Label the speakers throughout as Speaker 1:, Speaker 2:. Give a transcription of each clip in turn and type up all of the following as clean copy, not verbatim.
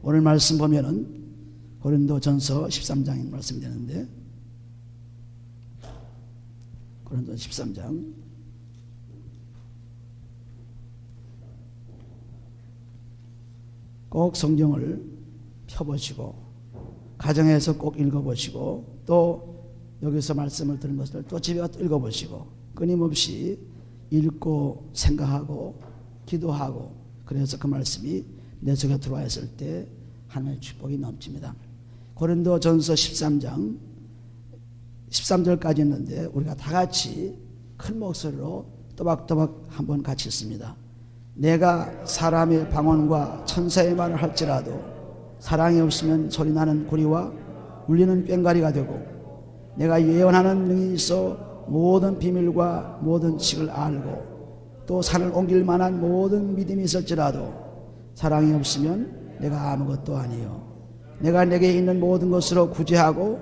Speaker 1: 오늘 말씀 보면은 고린도전서 13장인 말씀이 되는데, 고린도 13장 꼭 성경을 펴보시고 가정에서 꼭 읽어보시고 또 여기서 말씀을 들은 것을 또 집에 가서 읽어보시고 끊임없이 읽고 생각하고 기도하고, 그래서 그 말씀이 내 속에 들어와 있을 때 하나님의 축복이 넘칩니다. 고린도전서 13장 13절까지 있는데 우리가 다 같이 큰 목소리로 또박또박 한번 같이 읽습니다. 내가 사람의 방언과 천사의 말을 할지라도 사랑이 없으면 소리나는 구리와 울리는 꽹과리가 되고, 내가 예언하는 능이 있어 모든 비밀과 모든 지식을 알고 또 산을 옮길 만한 모든 믿음이 있을지라도 사랑이 없으면 내가 아무것도 아니요. 내가 내게 있는 모든 것으로 구제하고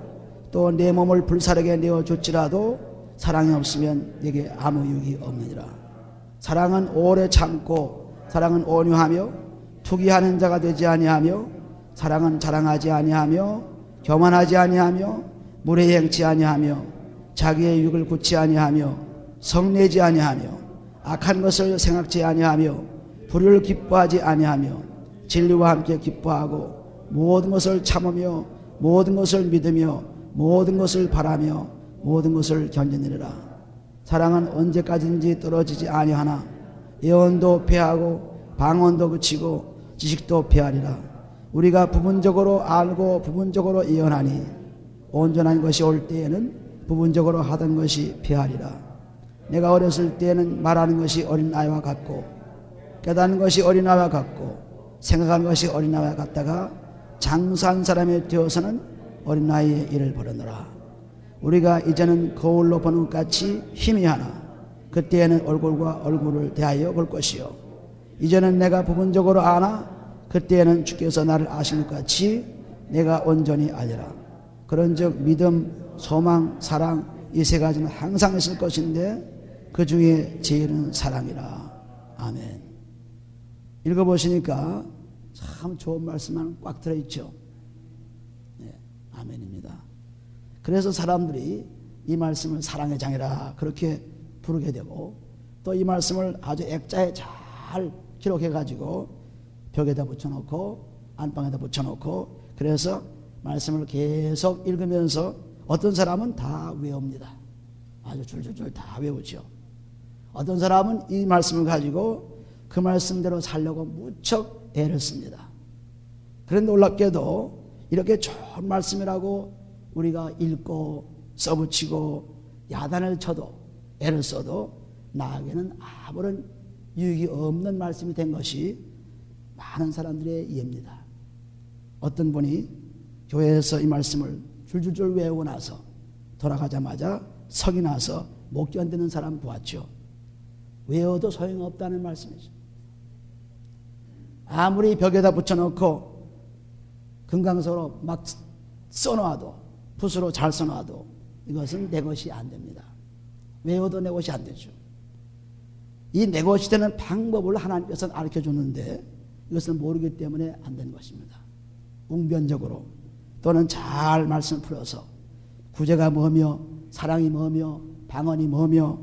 Speaker 1: 또 내 몸을 불사르게 내어줬지라도 사랑이 없으면 내게 아무 유익이 없느니라. 사랑은 오래 참고 사랑은 온유하며 투기하는 자가 되지 아니하며 사랑은 자랑하지 아니하며 교만하지 아니하며 무례행치 아니하며 자기의 육을 굳지 아니하며 성내지 아니하며 악한 것을 생각지 아니하며 불의를 기뻐하지 아니하며 진리와 함께 기뻐하고 모든 것을 참으며 모든 것을 믿으며 모든 것을 바라며 모든 것을 견디느니라. 사랑은 언제까지든지 떨어지지 아니하나 예언도 패하고 방언도 그치고 지식도 패하리라. 우리가 부분적으로 알고 부분적으로 예언하니 온전한 것이 올 때에는 부분적으로 하던 것이 패하리라. 내가 어렸을 때에는 말하는 것이 어린아이와 같고 깨닫는 것이 어린아이와 같고 생각하는 것이 어린아이와 같다가 장사한 사람이 되어서는 어린아이의 일을 벌였노라. 우리가 이제는 거울로 보는 것 같이 희미하나 그때에는 얼굴과 얼굴을 대하여 볼 것이요. 이제는 내가 부분적으로 아나 그때에는 주께서 나를 아신 것 같이 내가 온전히 알리라. 그런즉 믿음, 소망, 사랑 이 세 가지는 항상 있을 것인데 그 중에 제일은 사랑이라. 아멘. 읽어보시니까 참 좋은 말씀만 꽉 들어있죠. 네, 아멘입니다. 그래서 사람들이 이 말씀을 사랑의 장이라 그렇게 부르게 되고 또 이 말씀을 아주 액자에 잘 기록해가지고 벽에다 붙여놓고 안방에다 붙여놓고 그래서 말씀을 계속 읽으면서 어떤 사람은 다 외웁니다. 아주 줄줄줄 다 외우죠. 어떤 사람은 이 말씀을 가지고 그 말씀대로 살려고 무척 애를 씁니다. 그런데 놀랍게도 이렇게 좋은 말씀이라고 우리가 읽고 써붙이고 야단을 쳐도 애를 써도 나에게는 아무런 유익이 없는 말씀이 된 것이 많은 사람들의 이해입니다. 어떤 분이 교회에서 이 말씀을 줄줄줄 외우고 나서 돌아가자마자 석이 나서 못 견디는 사람 보았죠. 외워도 소용없다는 말씀이죠. 아무리 벽에다 붙여놓고 금강석으로 막 써놓아도 붓으로 잘 써놔도 이것은 내 것이 안 됩니다. 외워도 내 것이 안 되죠. 이 내 것이 되는 방법을 하나님께서 가르쳐줬는데 이것을 모르기 때문에 안 되는 것입니다. 웅변적으로 또는 잘 말씀을 풀어서 구제가 뭐며 사랑이 뭐며 방언이 뭐며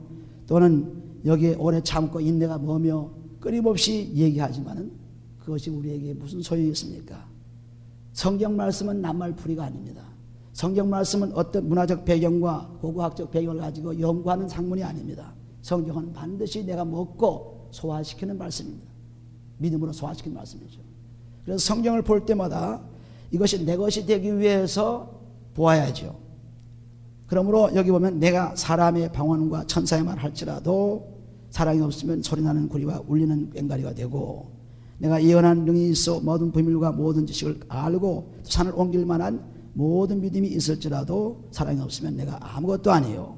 Speaker 1: 또는 여기에 오래 참고 인내가 뭐며 끊임없이 얘기하지만은 그것이 우리에게 무슨 소용이 있습니까? 성경 말씀은 낱말풀이가 아닙니다. 성경 말씀은 어떤 문화적 배경과 고고학적 배경을 가지고 연구하는 학문이 아닙니다. 성경은 반드시 내가 먹고 소화시키는 말씀입니다. 믿음으로 소화시키는 말씀이죠. 그래서 성경을 볼 때마다 이것이 내 것이 되기 위해서 보아야죠. 그러므로 여기 보면 내가 사람의 방언과 천사의 말을 할지라도 사랑이 없으면 소리나는 구리와 울리는 꽹과리가 되고 내가 예언하는 능이 있어 모든 비밀과 모든 지식을 알고 산을 옮길 만한 모든 믿음이 있을지라도 사랑이 없으면 내가 아무것도 아니요.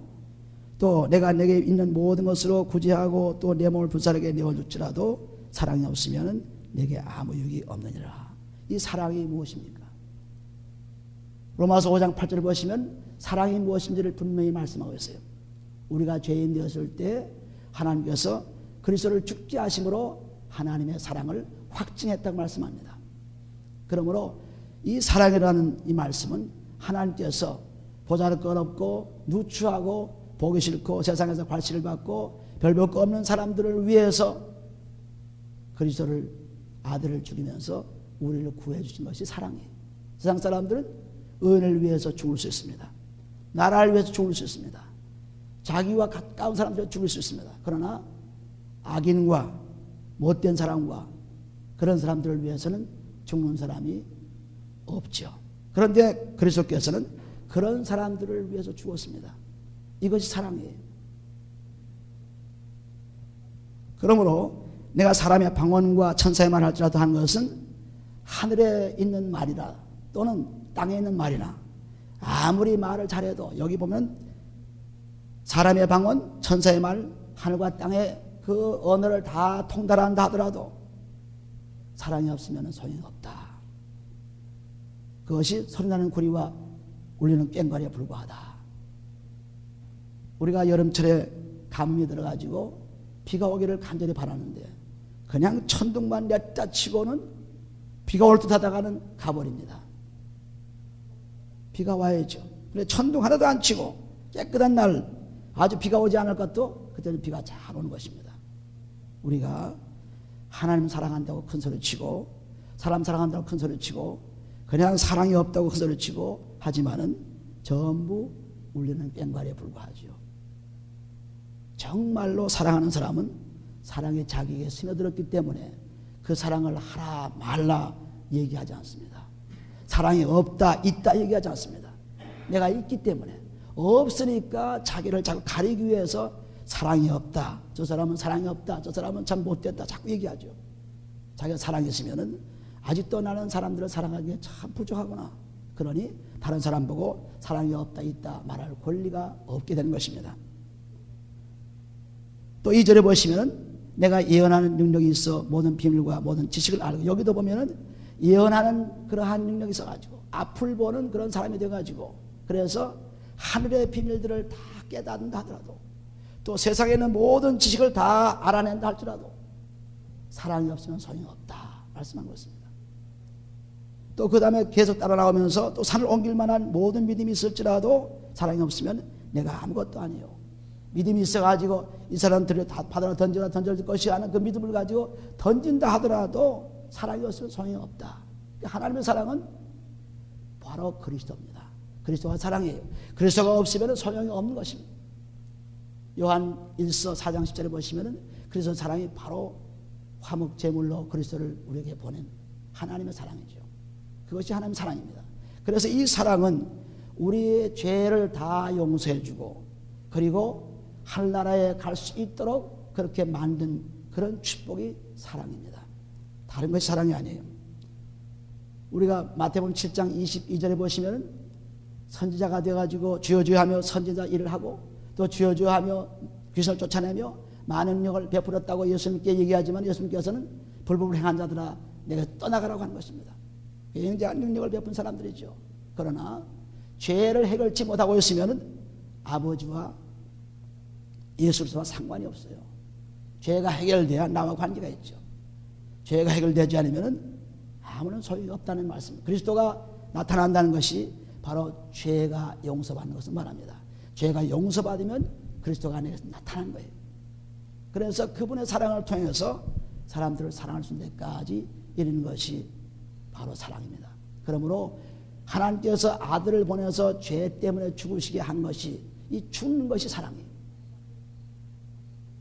Speaker 1: 또 내가 내게 있는 모든 것으로 구제하고 또 내 몸을 불사르게 내어줄지라도 사랑이 없으면 내게 아무 유익이 없느니라. 이 사랑이 무엇입니까? 로마서 5장 8절을 보시면 사랑이 무엇인지를 분명히 말씀하고 있어요. 우리가 죄인 되었을 때 하나님께서 그리스도를 죽게 하심으로 하나님의 사랑을 확증했다고 말씀합니다. 그러므로 이 사랑이라는 이 말씀은 하나님께서 보잘 것 없고 누추하고 보기 싫고 세상에서 관심을 받고 별 볼 거 없는 사람들을 위해서 그리스도를 아들을 죽이면서 우리를 구해 주신 것이 사랑이에요. 세상 사람들은 의인을 위해서 죽을 수 있습니다. 나라를 위해서 죽을 수 있습니다. 자기와 가까운 사람들을 죽일 수 있습니다. 그러나 악인과 못된 사람과 그런 사람들을 위해서는 죽는 사람이 없죠. 그런데 그리스도께서는 그런 사람들을 위해서 죽었습니다. 이것이 사랑이에요. 그러므로 내가 사람의 방언과 천사의 말을 할지라도 하는 것은 하늘에 있는 말이라 또는 땅에 있는 말이나 아무리 말을 잘해도 여기 보면 사람의 방언, 천사의 말, 하늘과 땅의 그 언어를 다 통달한다 하더라도 사랑이 없으면 소용이 없다. 그것이 소리나는 구리와 울리는 꽹과리에 불과하다. 우리가 여름철에 가뭄이 들어가지고 비가 오기를 간절히 바라는데 그냥 천둥만 냈다 치고는 비가 올 듯 하다가는 가버립니다. 비가 와야죠. 근데 천둥 하나도 안 치고 깨끗한 날 아주 비가 오지 않을 것도 그때는 비가 잘 오는 것입니다. 우리가 하나님 사랑한다고 큰 소리 치고 사람 사랑한다고 큰 소리 치고 그냥 사랑이 없다고 큰 소리 치고 하지만은 전부 울리는 꽹과리에 불과하죠. 정말로 사랑하는 사람은 사랑이 자기에게 스며들었기 때문에 그 사랑을 하라 말라 얘기하지 않습니다. 사랑이 없다 있다 얘기하지 않습니다. 내가 있기 때문에 없으니까 자기를 자꾸 가리기 위해서 사랑이 없다, 저 사람은 사랑이 없다, 저 사람은 참 못됐다 자꾸 얘기하죠. 자기가 사랑이 있으면은 아직도 나는 사람들을 사랑하기에 참 부족하구나. 그러니 다른 사람 보고 사랑이 없다 있다 말할 권리가 없게 되는 것입니다. 또 2절에 보시면은 내가 예언하는 능력이 있어 모든 비밀과 모든 지식을 알고, 여기도 보면은 예언하는 그러한 능력이 있어가지고 앞을 보는 그런 사람이 돼가지고 그래서 하늘의 비밀들을 다 깨닫는다 하더라도 또 세상에 있는 모든 지식을 다 알아낸다 할지라도 사랑이 없으면 소용이 없다 말씀한 것입니다. 또 그 다음에 계속 따라 나오면서 또 산을 옮길 만한 모든 믿음이 있을지라도 사랑이 없으면 내가 아무것도 아니에요. 믿음이 있어가지고 이 사람들을 다 바다로 던져라 던질 것이 하는 그 믿음을 가지고 던진다 하더라도 사랑이 없으면 소용이 없다. 하나님의 사랑은 바로 그리스도입니다. 그리스도가 사랑이에요. 그리스도가 없으면 소용이 없는 것입니다. 요한 1서 4장 10절에 보시면 그리스도 사랑이 바로 화목 제물로 그리스도를 우리에게 보낸 하나님의 사랑이죠. 그것이 하나님의 사랑입니다. 그래서 이 사랑은 우리의 죄를 다 용서해주고 그리고 하늘나라에 갈 수 있도록 그렇게 만든 그런 축복이 사랑입니다. 다른 것이 사랑이 아니에요. 우리가 마태복음 7장 22절에 보시면 선지자가 되어가지고 주여 주여 하며 선지자 일을 하고 또 주여 주여 하며 귀신을 쫓아내며 많은 능력을 베풀었다고 예수님께 얘기하지만 예수님께서는 불법을 행한 자들아 내가 떠나가라고 하는 것입니다. 굉장한 능력을 베푼 사람들이죠. 그러나 죄를 해결치 못하고 있으면 아버지와 예수와 상관이 없어요. 죄가 해결돼야 나와 관계가 있죠. 죄가 해결되지 않으면 아무런 소용이 없다는 말씀. 그리스도가 나타난다는 것이 바로 죄가 용서받는 것을 말합니다. 죄가 용서받으면 그리스도가 안에서 나타난 거예요. 그래서 그분의 사랑을 통해서 사람들을 사랑할 수 있는 데까지 이르는 것이 바로 사랑입니다. 그러므로 하나님께서 아들을 보내서 죄 때문에 죽으시게 한 것이 이 죽는 것이 사랑이에요.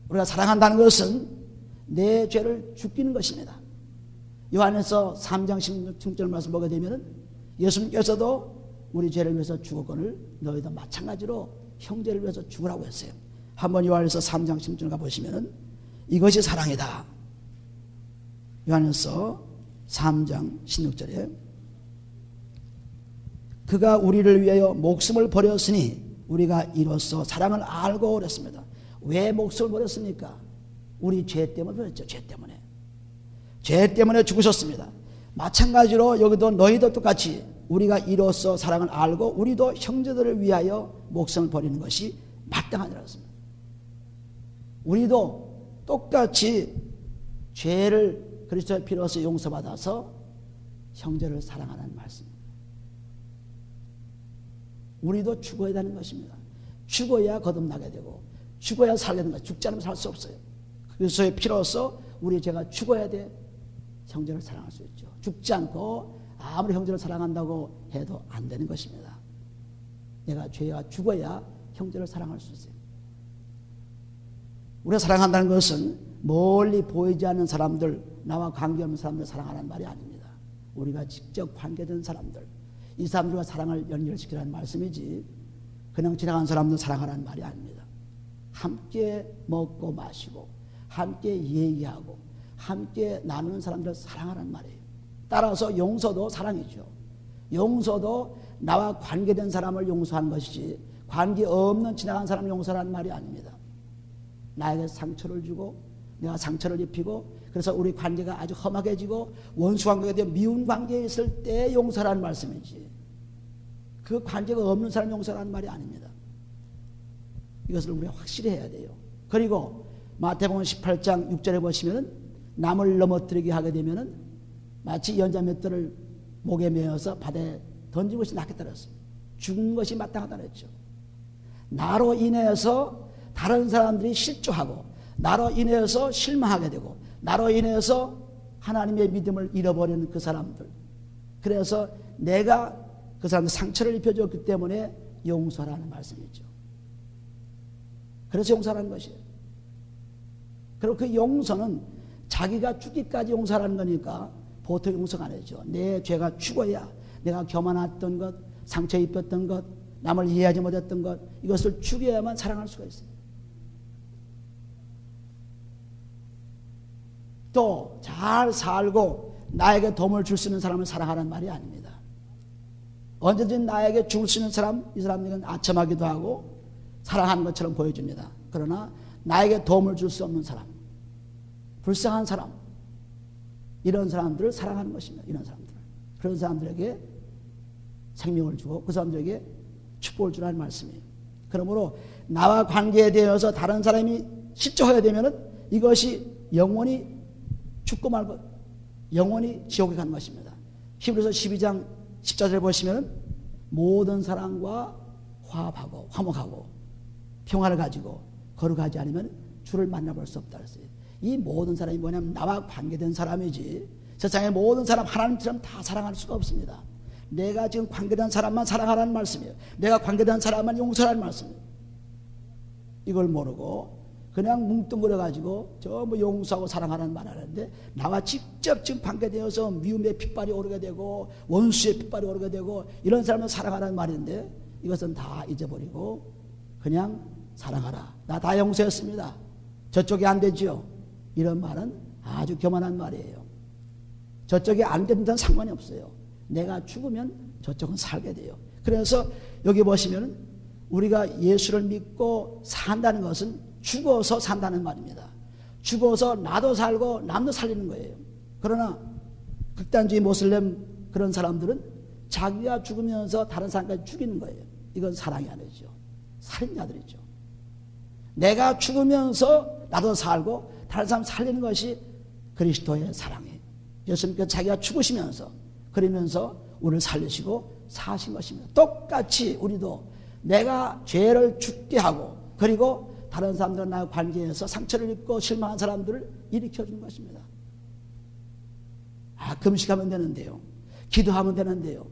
Speaker 1: 우리가 사랑한다는 것은 내 죄를 죽이는 것입니다. 요한에서 3장 16절 말씀 보게 되면 예수님께서도 우리 죄를 위해서 죽었거늘 너희도 마찬가지로 형제를 위해서 죽으라고 했어요. 한번 요한에서 3장 16절 가보시면 이것이 사랑이다. 요한에서 3장 16절에 그가 우리를 위하여 목숨을 버렸으니 우리가 이로써 사랑을 알고 그랬습니다. 왜 목숨을 버렸습니까? 우리 죄 때문에 버렸죠. 죄 때문에 죽으셨습니다. 마찬가지로 여기도 너희도 똑같이 우리가 이로써 사랑을 알고 우리도 형제들을 위하여 목숨을 버리는 것이 마땅하니라 했습니다. 우리도 똑같이 죄를 그리스도의 피로서 용서받아서 형제를 사랑하라는 말씀입니다. 우리도 죽어야 되는 것입니다. 죽어야 거듭나게 되고 죽어야 살게 되는 것. 죽지 않으면 살 수 없어요. 그리스도의 피로써 우리 죄가 죽어야 돼 형제를 사랑할 수 있죠. 죽지 않고 아무리 형제를 사랑한다고 해도 안 되는 것입니다. 내가 죄가 죽어야 형제를 사랑할 수 있어요. 우리가 사랑한다는 것은 멀리 보이지 않는 사람들, 나와 관계없는 사람들 사랑하라는 말이 아닙니다. 우리가 직접 관계된 사람들, 이 사람들과 사랑을 연결시키라는 말씀이지 그냥 지나간 사람들 사랑하라는 말이 아닙니다. 함께 먹고 마시고 함께 얘기하고 함께 나누는 사람들을 사랑하라는 말이에요. 따라서 용서도 사랑이죠. 용서도 나와 관계된 사람을 용서하는 것이지 관계없는 지나간 사람을 용서하라는 말이 아닙니다. 나에게 상처를 주고 내가 상처를 입히고 그래서 우리 관계가 아주 험악해지고 원수 관계가 되어 미운 관계에 있을 때 용서라는 말씀이지 그 관계가 없는 사람 용서라는 말이 아닙니다. 이것을 우리가 확실히 해야 돼요. 그리고 마태복음 18장 6절에 보시면은 남을 넘어뜨리게 하게 되면은 마치 연자맷돌을 목에 메어서 바다에 던진 것이 낫겠다 그랬어요. 죽는 것이 마땅하다 그랬죠. 나로 인해서 다른 사람들이 실족하고 나로 인해서 실망하게 되고 나로 인해서 하나님의 믿음을 잃어버리는 그 사람들, 그래서 내가 그 사람들 상처를 입혀줬기 때문에 용서라는 말씀이죠. 그래서 용서라는 것이에요. 그리고 그 용서는 자기가 죽기까지 용서라는 거니까 보통 용서가 아니죠. 내 죄가 죽어야 내가 교만했던 것, 상처 입혔던 것, 남을 이해하지 못했던 것, 이것을 죽여야만 사랑할 수가 있어요. 또 잘 살고 나에게 도움을 줄 수 있는 사람을 사랑하라는 말이 아닙니다. 언제든지 나에게 줄 수 있는 사람, 이 사람들은 아첨하기도 하고 사랑하는 것처럼 보여줍니다. 그러나 나에게 도움을 줄 수 없는 사람, 불쌍한 사람, 이런 사람들을 사랑하는 것입니다. 이런 사람들, 그런 사람들에게 생명을 주고 그 사람들에게 축복을 주라는 말씀이에요. 그러므로 나와 관계되어서 다른 사람이 실족하게 되면은 이것이 영원히 죽고 말고 영원히 지옥에 가는 것입니다. 히브리서 12장 14절에 보시면 모든 사람과 화합하고 화목하고 평화를 가지고 거룩하지 않으면 주를 만나볼 수 없다 그랬어요. 이 모든 사람이 뭐냐면 나와 관계된 사람이지 세상의 모든 사람 하나님처럼 다 사랑할 수가 없습니다. 내가 지금 관계된 사람만 사랑하라는 말씀이에요. 내가 관계된 사람만 용서하라는 말씀이에요. 이걸 모르고 그냥 뭉뚱그려가지고 뭐 용서하고 사랑하라는 말 하는데 나와 직접 지금 관계되어서 미움의 핏발이 오르게 되고 원수의 핏발이 오르게 되고 이런 사람을 사랑하라는 말인데 이것은 다 잊어버리고 그냥 사랑하라. 나 다 용서했습니다. 저쪽이 안 되죠. 이런 말은 아주 교만한 말이에요. 저쪽이 안 되는 데는 상관이 없어요. 내가 죽으면 저쪽은 살게 돼요. 그래서 여기 보시면 우리가 예수를 믿고 산다는 것은 죽어서 산다는 말입니다. 죽어서 나도 살고 남도 살리는 거예요. 그러나 극단주의 모슬렘 그런 사람들은 자기가 죽으면서 다른 사람까지 죽이는 거예요. 이건 사랑이 아니죠. 살인자들이죠. 내가 죽으면서 나도 살고 다른 사람 살리는 것이 그리스도의 사랑이에요. 예수님께서 자기가 죽으시면서 그러면서 우리를 살리시고 사신 것입니다. 똑같이 우리도 내가 죄를 죽게 하고 그리고 다른 사람들과 나의 관계에서 상처를 입고 실망한 사람들을 일으켜주는 것입니다. 금식하면 되는데요. 기도하면 되는데요.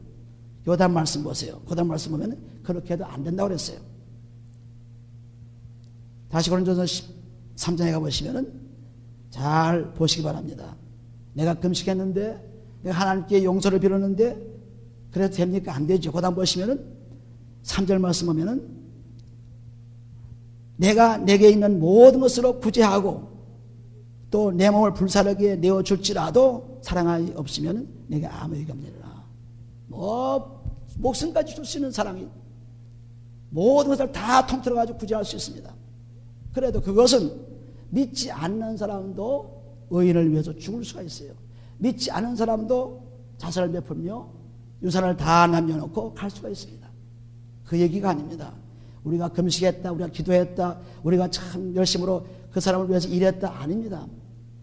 Speaker 1: 요단 말씀 보세요. 요단 말씀 보면 그렇게 해도 안 된다고 그랬어요. 다시 고린도서 13장에 가보시면 잘 보시기 바랍니다. 내가 금식했는데 내가 하나님께 용서를 빌었는데 그래도 됩니까? 안 되죠. 고단 보시면 3절 말씀 보면 내가 내게 있는 모든 것으로 구제하고 또 내 몸을 불사르게 내어줄지라도 사랑이 없으면 내게 아무 의미 없느니라. 목숨까지 줄 수 있는 사랑이 모든 것을 다 통틀어가지고 구제할 수 있습니다. 그래도 그것은 믿지 않는 사람도 의인을 위해서 죽을 수가 있어요. 믿지 않는 사람도 자살을 베풀며 유산을 다 남겨놓고 갈 수가 있습니다. 그 얘기가 아닙니다. 우리가 금식했다, 우리가 기도했다, 우리가 참 열심으로 그 사람을 위해서 일했다 아닙니다.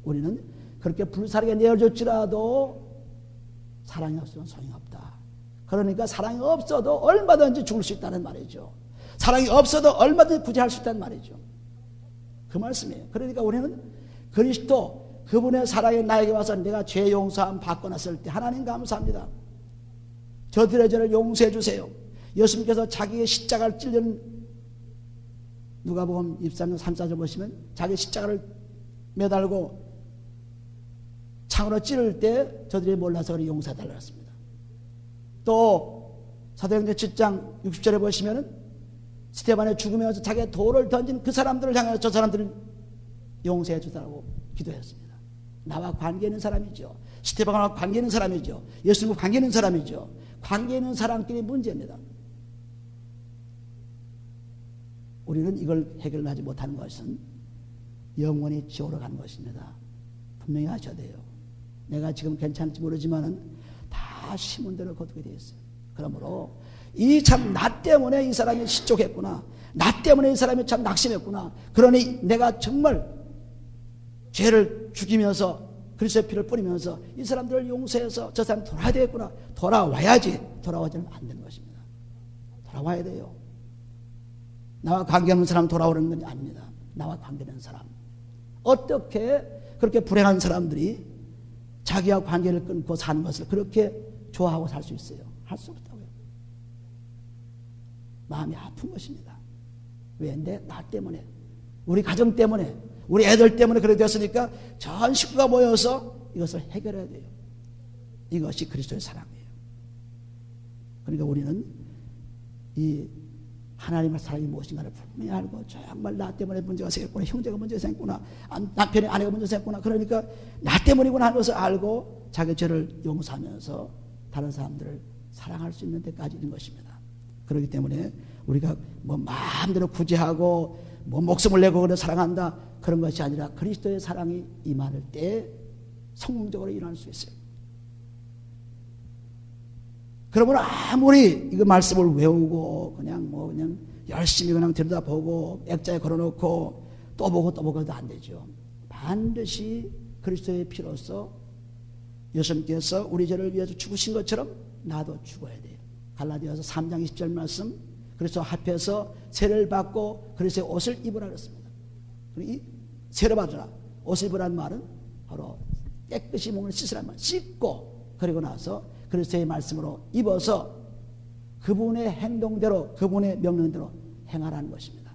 Speaker 1: 우리는 그렇게 불사르게 내어줄지라도 사랑이 없으면 소용이 없다. 그러니까 사랑이 없어도 얼마든지 죽을 수 있다는 말이죠. 사랑이 없어도 얼마든지 구제할 수 있다는 말이죠. 그 말씀이에요. 그러니까 우리는 그리스도 그분의 사랑이 나에게 와서 내가 죄 용서함 받고 났을 때 하나님 감사합니다. 저들의 죄를 용서해 주세요. 예수님께서 자기의 십자가를 찔려는 누가복음 23장 3-4절 보시면 자기 십자가를 매달고 창으로 찌를 때 저들이 몰라서 그리 용서해달라고 했습니다. 또 사도행전 7장 60절에 보시면 스데반의 죽음에 와서 자기가 돌을 던진 그 사람들을 향해서 저 사람들을 용서해 주라고 기도했습니다. 나와 관계 있는 사람이죠. 스데반과 관계 있는 사람이죠. 예수님과 관계 있는 사람이죠. 관계 있는 사람끼리 문제입니다. 우리는 이걸 해결하지 못하는 것은 영원히 지옥으로 가는 것입니다. 분명히 아셔야 돼요. 내가 지금 괜찮을지 모르지만은 다 심은 대로 거두게 되어 있어요. 그러므로 이 참 나 때문에 이 사람이 실족했구나. 나 때문에 이 사람이 참 낙심했구나. 그러니 내가 정말 죄를 죽이면서 그리스도의 피를 뿌리면서 이 사람들을 용서해서 저 사람 돌아야 되겠구나. 돌아와야지. 돌아오지는 안 되는 것입니다. 돌아와야 돼요. 나와 관계없는 사람 돌아오는 건 아닙니다. 나와 관계없는 사람. 어떻게 그렇게 불행한 사람들이 자기와 관계를 끊고 사는 것을 그렇게 좋아하고 살 수 있어요? 할 수 없다고요. 마음이 아픈 것입니다. 왜? 나 때문에, 우리 가정 때문에, 우리 애들 때문에 그렇게 됐으니까 전 식구가 모여서 이것을 해결해야 돼요. 이것이 그리스도의 사랑이에요. 그러니까 우리는 이 하나님의 사랑이 무엇인가를 분명히 알고 정말 나 때문에 문제가 생겼구나, 형제가 문제가 생겼구나, 남편이 아내가 문제가 생겼구나, 그러니까 나 때문이구나 하는 것을 알고 자기 죄를 용서하면서 다른 사람들을 사랑할 수 있는 데까지 있는 것입니다. 그렇기 때문에 우리가 뭐 마음대로 구제하고 뭐 목숨을 내고 그래 사랑한다 그런 것이 아니라 그리스도의 사랑이 임할 때 성공적으로 일어날 수 있어요. 그러면 아무리 이거 말씀을 외우고 그냥 열심히 그냥 들여다보고 액자에 걸어놓고 또 보고 해도 안 되죠. 반드시 그리스도의 피로서 예수님께서 우리 죄를 위해서 죽으신 것처럼 나도 죽어야 돼요. 갈라디아서 3장 20절 말씀, 그래서 합해서 세를 받고 그리스도의 옷을 입으라 그랬습니다. 이 세를 받으라, 옷을 입으라는 말은 바로 깨끗이 몸을 씻으라는 말, 씻고 그리고 나서 그리스도의 말씀으로 입어서 그분의 행동대로, 그분의 명령대로 행하라는 것입니다.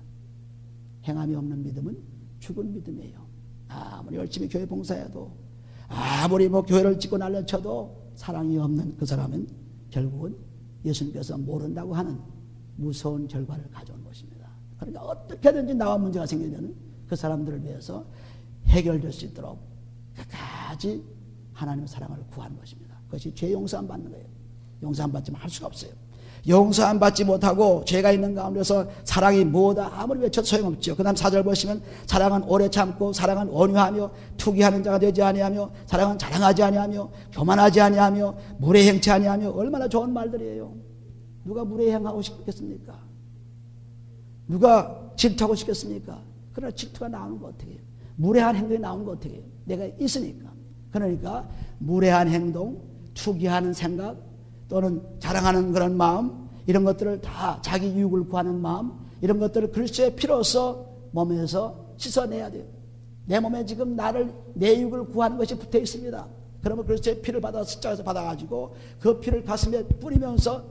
Speaker 1: 행함이 없는 믿음은 죽은 믿음이에요. 아무리 열심히 교회 봉사해도, 아무리 뭐 교회를 짓고 날려쳐도 사랑이 없는 그 사람은 결국은 예수님께서 모른다고 하는 무서운 결과를 가져온 것입니다. 그러니까 어떻게든지 나와 문제가 생기면 그 사람들을 위해서 해결될 수 있도록 끝까지 하나님의 사랑을 구하는 것입니다. 그것이 죄 용서 안 받는 거예요. 용서 안 받지만 할 수가 없어요. 용서 안 받지 못하고 죄가 있는 가운데서 사랑이 뭐다 아무리 외쳐도 소용없죠. 그 다음 4절 보시면 사랑은 오래 참고 사랑은 온유하며 투기하는 자가 되지 아니하며 사랑은 자랑하지 아니하며 교만하지 아니하며 무례행치 아니하며 얼마나 좋은 말들이에요. 누가 무례행하고 싶겠습니까? 누가 질투하고 싶겠습니까? 그러나 질투가 나오는 거 어떻게 해요? 무례한 행동이 나오는 거 어떻게 해요? 내가 있으니까. 그러니까 무례한 행동, 투기하는 생각 또는 자랑하는 그런 마음, 이런 것들을 다 자기 유익을 구하는 마음, 이런 것들을 그리스도의 피로서 몸에서 씻어내야 돼요. 내 몸에 지금 내 유익을 구하는 것이 붙어 있습니다. 그러면 그리스도의 피를 받아 십자가에서 받아가지고 그 피를 가슴에 뿌리면서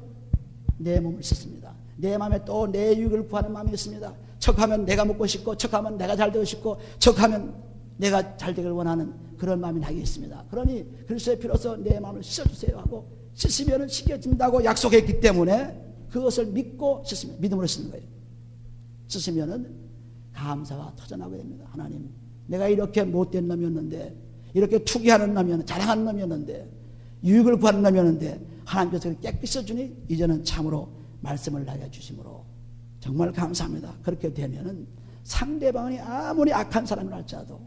Speaker 1: 내 몸을 씻습니다. 내 마음에 또 내 유익을 구하는 마음이 있습니다. 척하면 내가 먹고 싶고, 척하면 내가 잘 되고 싶고, 척하면 내가 잘 되길 원하는 그런 마음이 나게 있습니다. 그러니 그리스도의 피로서 내 마음을 씻어주세요 하고, 씻으면 씻겨진다고 약속했기 때문에 그것을 믿고 씻으면, 믿음으로 씻는 거예요. 씻으면 감사가 터져나오게 됩니다. 하나님, 내가 이렇게 못된 놈이었는데, 이렇게 투기하는 놈이었는데, 자랑하는 놈이었는데, 유익을 구하는 놈이었는데 하나님께서 깨끗이 해주니 이제는 참으로 말씀을 나게 주심으로 정말 감사합니다. 그렇게 되면은 상대방이 아무리 악한 사람이라 할지라도,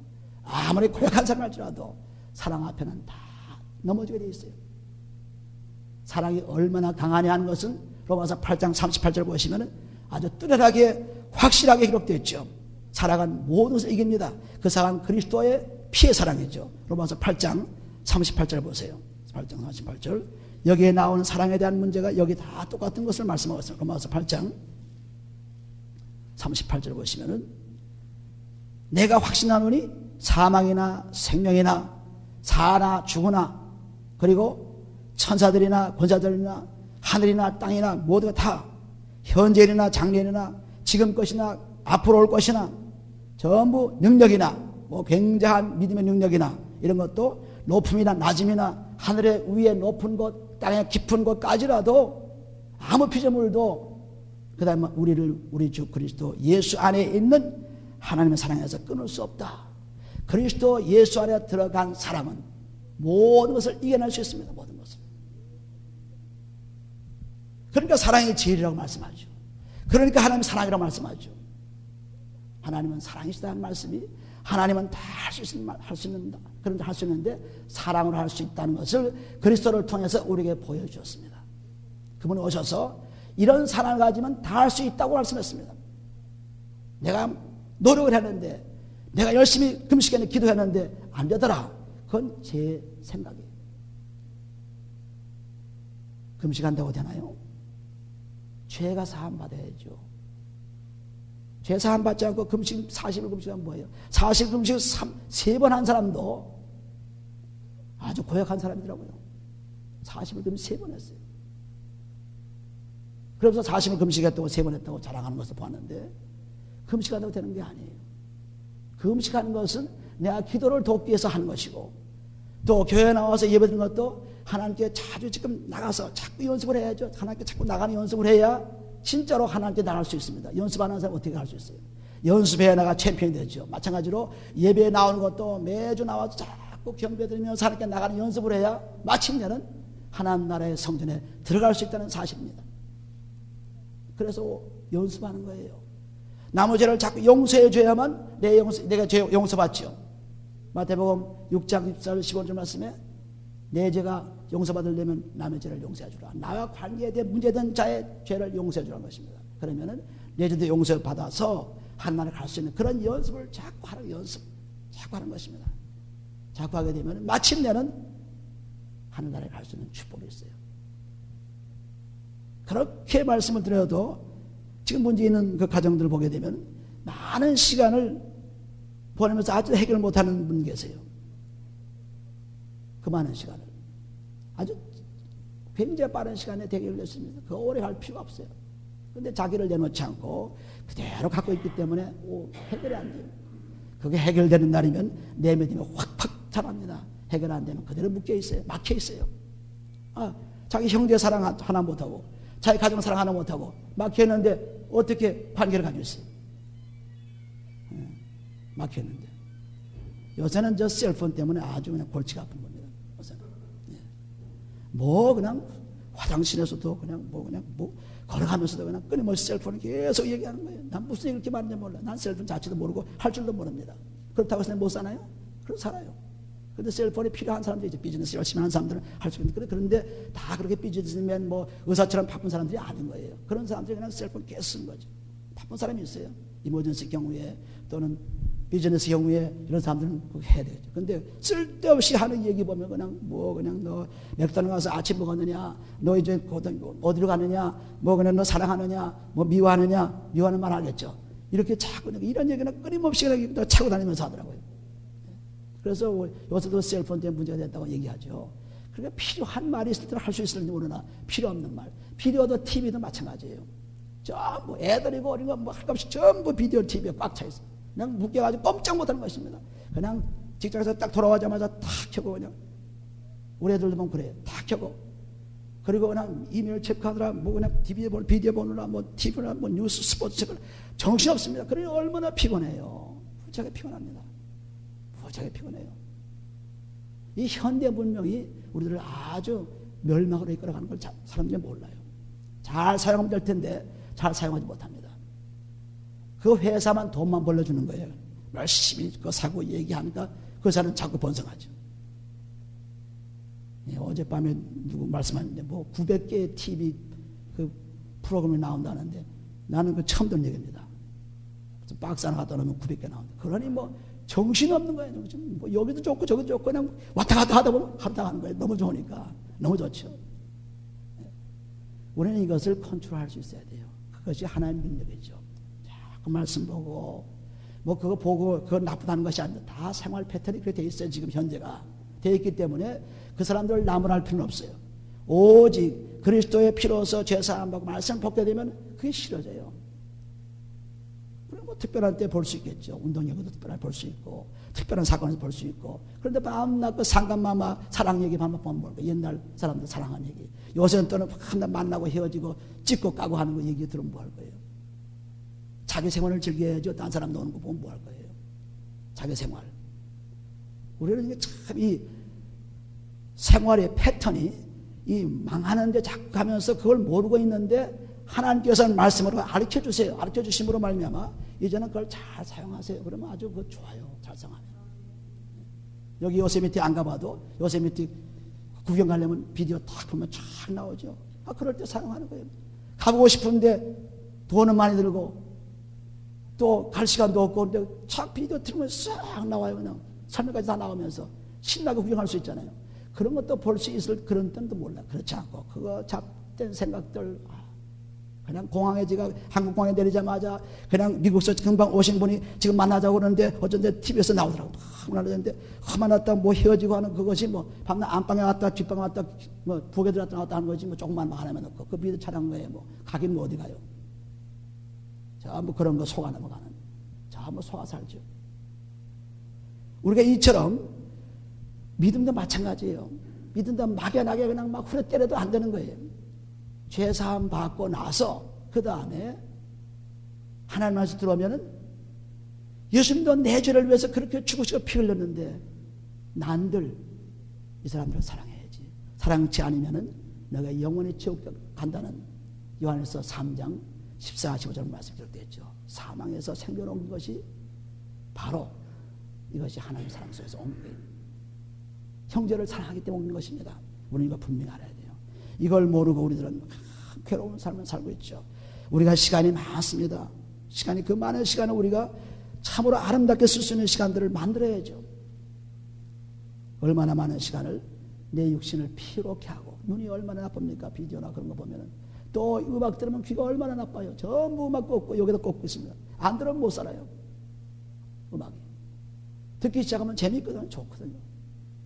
Speaker 1: 아무리 고약한 사람이라 할지라도 사랑 앞에는 다 넘어지게 되어 있어요. 사랑이 얼마나 강하냐 하는 것은 로마서 8장 38절 보시면 아주 뚜렷하게 확실하게 기록되어 있죠. 사랑은 모든 것을 이깁니다. 그 사랑은 그리스도의 피의 사랑이죠. 로마서 8장 38절 보세요. 8장 38절. 여기에 나오는 사랑에 대한 문제가 여기 다 똑같은 것을 말씀하고 있습니다. 로마서 8장 38절 보시면은 내가 확신하노니 사망이나 생명이나 사나 죽으나 그리고 천사들이나 권사들이나 하늘이나 땅이나 모두가 다 현재일이나 장래일이나 지금 것이나 앞으로 올 것이나 전부 능력이나 뭐 굉장한 믿음의 능력이나 이런 것도 높음이나 낮음이나 하늘의 위에 높은 곳 땅의 깊은 곳까지라도 아무 피조물도 그 다음에 우리 주 그리스도 예수 안에 있는 하나님의 사랑에서 끊을 수 없다. 그리스도 예수 안에 들어간 사람은 모든 것을 이겨낼 수 있습니다. 모든 것을. 그러니까 사랑이 제일이라고 말씀하죠. 그러니까 하나님은 사랑이라고 말씀하죠. 하나님은 사랑이시다는 말씀이 하나님은 다 할 수 있는데 사랑으로 할 수 있다는 것을 그리스도를 통해서 우리에게 보여주었습니다. 그분이 오셔서 이런 사랑을 가지면 다 할 수 있다고 말씀했습니다. 내가 노력을 했는데 내가 열심히 금식했는데 기도했는데 안 되더라. 그건 제 생각이에요. 금식한다고 되나요? 죄가 사함받아야죠. 죄 사함받지 않고 금식 40일 금식하면 뭐예요? 40일 금식을 3번 한 사람도 아주 고약한 사람이더라고요. 40일 금식 3번 했어요. 그러면서 40일 금식했다고 3번 했다고 자랑하는 것을 보았는데 금식한다고 되는 게 아니에요. 금식하는 것은 내가 기도를 돕기 위해서 하는 것이고 또 교회에 나와서 예배드리는 것도 하나님께 자주 지금 나가서 자꾸 연습을 해야죠. 하나님께 자꾸 나가는 연습을 해야 진짜로 하나님께 나갈 수 있습니다. 연습 안 하는 사람 어떻게 갈 수 있어요? 연습해야 나가 챔피언이 되죠. 마찬가지로 예배에 나오는 것도 매주 나와서 자꾸 경배드리면서 하나님께 나가는 연습을 해야 마침내는 하나님 나라의 성전에 들어갈 수 있다는 사실입니다. 그래서 연습하는 거예요. 남의 죄를 자꾸 용서해 줘야만 내가 죄 용서받죠. 마태복음 6장 14절 15절 말씀에 내 죄가 용서받으려면 남의 죄를 용서해 주라. 나와 관계에 대해 문제된 자의 죄를 용서해 주라는 것입니다. 그러면은 내 죄도 용서받아서 하나님을 갈 수 있는 그런 연습을 자꾸 하는 것입니다. 자꾸 하게 되면 마침내는 하늘나라에 갈 수 있는 축복이 있어요. 그렇게 말씀을 드려도 지금 문제 있는 그 가정들을 보게 되면 많은 시간을 보내면서 아주 해결 못하는 분 계세요. 그 많은 시간을 아주 굉장히 빠른 시간에 해결됐습니다. 그 오래 할 필요가 없어요. 그런데 자기를 내놓지 않고 그대로 갖고 있기 때문에 해결이 안 돼요. 그게 해결되는 날이면 내 믿음이 확 자랍니다. 해결 안 되면 그대로 묶여 있어요. 막혀 있어요. 자기 형제 사랑 하나 못하고 자기 가정 사랑 하나 못하고 막혀 있는데 어떻게 관계를 가지고 있어요? 막혀 있는데 요새는 저 셀폰 때문에 아주 그냥 골치가 아픈 겁니다. 요새는. 뭐 그냥 화장실에서도 그냥 걸어가면서도 그냥 끊임없이 셀폰을 계속 얘기하는 거예요. 난 무슨 얘기를 이렇게 많은지 몰라. 난 셀폰 자체도 모르고 할 줄도 모릅니다. 그렇다고 해서 못 사나요? 그렇게 살아요. 그런데 셀폰이 필요한 사람들이 이제 비즈니스 열심히 하는 사람들은 할 수 있는데 그런데 다 그렇게 비즈니스면 뭐 의사처럼 바쁜 사람들이 아닌 거예요. 그런 사람들이 그냥 셀폰 계속 쓰는 거죠. 바쁜 사람이 있어요. 이머전시 경우에 또는 비즈니스 경우에 이런 사람들은 그거 해야 되겠죠. 근데 쓸데없이 하는 얘기 보면 그냥 너 맥도날드 가서 아침 먹었느냐, 너 이제 어디로 가느냐, 뭐 그냥 너 사랑하느냐, 뭐 미워하는 말 하겠죠. 이렇게 자꾸 이런 얘기는 끊임없이 그냥 차고 다니면서 하더라고요. 그래서 요새도 셀폰 때문에 문제가 됐다고 얘기하죠. 그러니까 필요한 말이 있을 때 할 수 있을지 모르나 필요 없는 말, 비디오도 TV도 마찬가지예요. 전부 애들이고 어린 거 뭐 할 것 없이 전부 비디오 TV에 꽉 차 있어요. 그냥 묶여가지고 꼼짝 못하는 것입니다. 그냥 직장에서 딱 돌아오자마자 탁 켜고 그냥 우리 애들도 보면 그래요. 탁 켜고 그리고 그냥 이메일 체크하느라 뭐 그냥 비디오 보느라 뭐 TV나 뭐 뉴스 스포츠 체크를 정신 없습니다. 그러니 얼마나 피곤해요. 무지하게 피곤합니다. 무지하게 피곤해요. 이 현대 문명이 우리들을 아주 멸망으로 이끌어가는 걸 사람들이 몰라요. 잘 사용하면 될 텐데 잘 사용하지 못합니다. 그 회사만 돈만 벌려주는 거예요. 열심히 그거 사고 얘기하니까 그 사람은 자꾸 번성하죠. 어젯밤에 누구 말씀하는데 뭐 900개의 TV 그 프로그램이 나온다는데 나는 그 처음 듣는 얘기입니다. 박스 하나 갖다 놓으면 900개 나온다. 그러니 뭐 정신없는 거예요. 뭐 여기도 좋고 저기도 좋고 그냥 왔다 갔다 하다 보면 합당하는 거예요. 너무 좋으니까. 너무 좋죠. 우리는 이것을 컨트롤할 수 있어야 돼요. 그것이 하나님의 능력이죠. 자, 그 말씀 보고 뭐 그거 보고 그거 나쁘다는 것이 아니라 다 생활 패턴이 그렇게 돼 있어요. 지금 현재가 돼 있기 때문에 그 사람들을 나무랄 필요는 없어요. 오직 그리스도의 피로서 죄사함 받고 말씀 복게 되면 그게 싫어져요. 우리가 뭐 특별한 때 볼 수 있겠죠. 운동회도 특별하게 볼 수 있고 특별한 사건에서 볼 수 있고. 그런데 밤낮 그 상간마마 사랑 얘기 반복하면 뭘까? 옛날 사람들 사랑한 얘기. 요새는 또는 한날 만나고 헤어지고 찢고 까고 하는 거 얘기 들으면 뭐 할 거예요? 자기 생활을 즐겨야죠. 딴 사람 노는 거 보면 뭐 할 거예요? 자기 생활. 우리는 참 이 생활의 패턴이 이 망하는데 자꾸 가면서 그걸 모르고 있는데 하나님께서는 말씀으로 가르쳐 주세요. 가르쳐 주심으로 말미암아 이제는 그걸 잘 사용하세요. 그러면 아주 그거 좋아요. 잘 사용하면. 여기 요세미티 안 가봐도 요세미티 구경 가려면 비디오 딱 보면 쫙 나오죠. 아, 그럴 때 사용하는 거예요. 가보고 싶은데 돈은 많이 들고 또 갈 시간도 없고 근데 쫙 비디오 틀면 싹 나와요. 그냥 설명까지 다 나오면서 신나게 구경할 수 있잖아요. 그런 것도 볼 수 있을 그런 때도 몰라. 그렇지 않고 그거 잡된 생각들 그냥 공항에 제가 한국 공항에 내리자마자 그냥 미국에서 금방 오신 분이 지금 만나자고 그러는데 어쩐데 TV에서 나오더라고. 막 만나는데 만났다 뭐 헤어지고 하는 그것이 뭐 밤낮 안방에 왔다 뒷방에 왔다 뭐 부엌에 들어갔다 나왔다 하는 거지 뭐 조금만 하나만 넣고 그 비디오 촬영 거에 뭐 가긴 뭐 어디 가요. 자, 뭐 그런 거 속아 넘어가는. 자, 뭐 속아 살죠. 우리가 이처럼 믿음도 마찬가지예요. 믿음도 막연하게 그냥 막 후려 때려도 안 되는 거예요. 죄사함 받고 나서 그 다음에 하나님 말씀 들어오면은 예수님도 내 죄를 위해서 그렇게 죽으시고 피 흘렸는데 난들 이 사람들을 사랑해야지. 사랑치 않으면은 너가 영원히 지옥 간다는 요한일서 3장 14, 15절 말씀 기록되었죠. 사망에서 생존 온 것이 바로 이것이 하나님 사랑 속에서 온 거예요. 형제를 사랑하기 때문에 온 것입니다. 우리는 이거 분명히 알아야 돼요. 이걸 모르고 우리들은 괴로운 삶을 살고 있죠. 우리가 시간이 많습니다. 시간이 그 많은 시간을 우리가 참으로 아름답게 쓸 수 있는 시간들을 만들어야죠. 얼마나 많은 시간을 내 육신을 피롭게 하고 눈이 얼마나 나쁩니까? 비디오나 그런 거 보면은 또 음악 들으면 귀가 얼마나 나빠요. 전부 음악 꽂고 여기다 꽂고 있습니다. 안 들으면 못 살아요. 음악이 듣기 시작하면 재미있거든요. 좋거든요.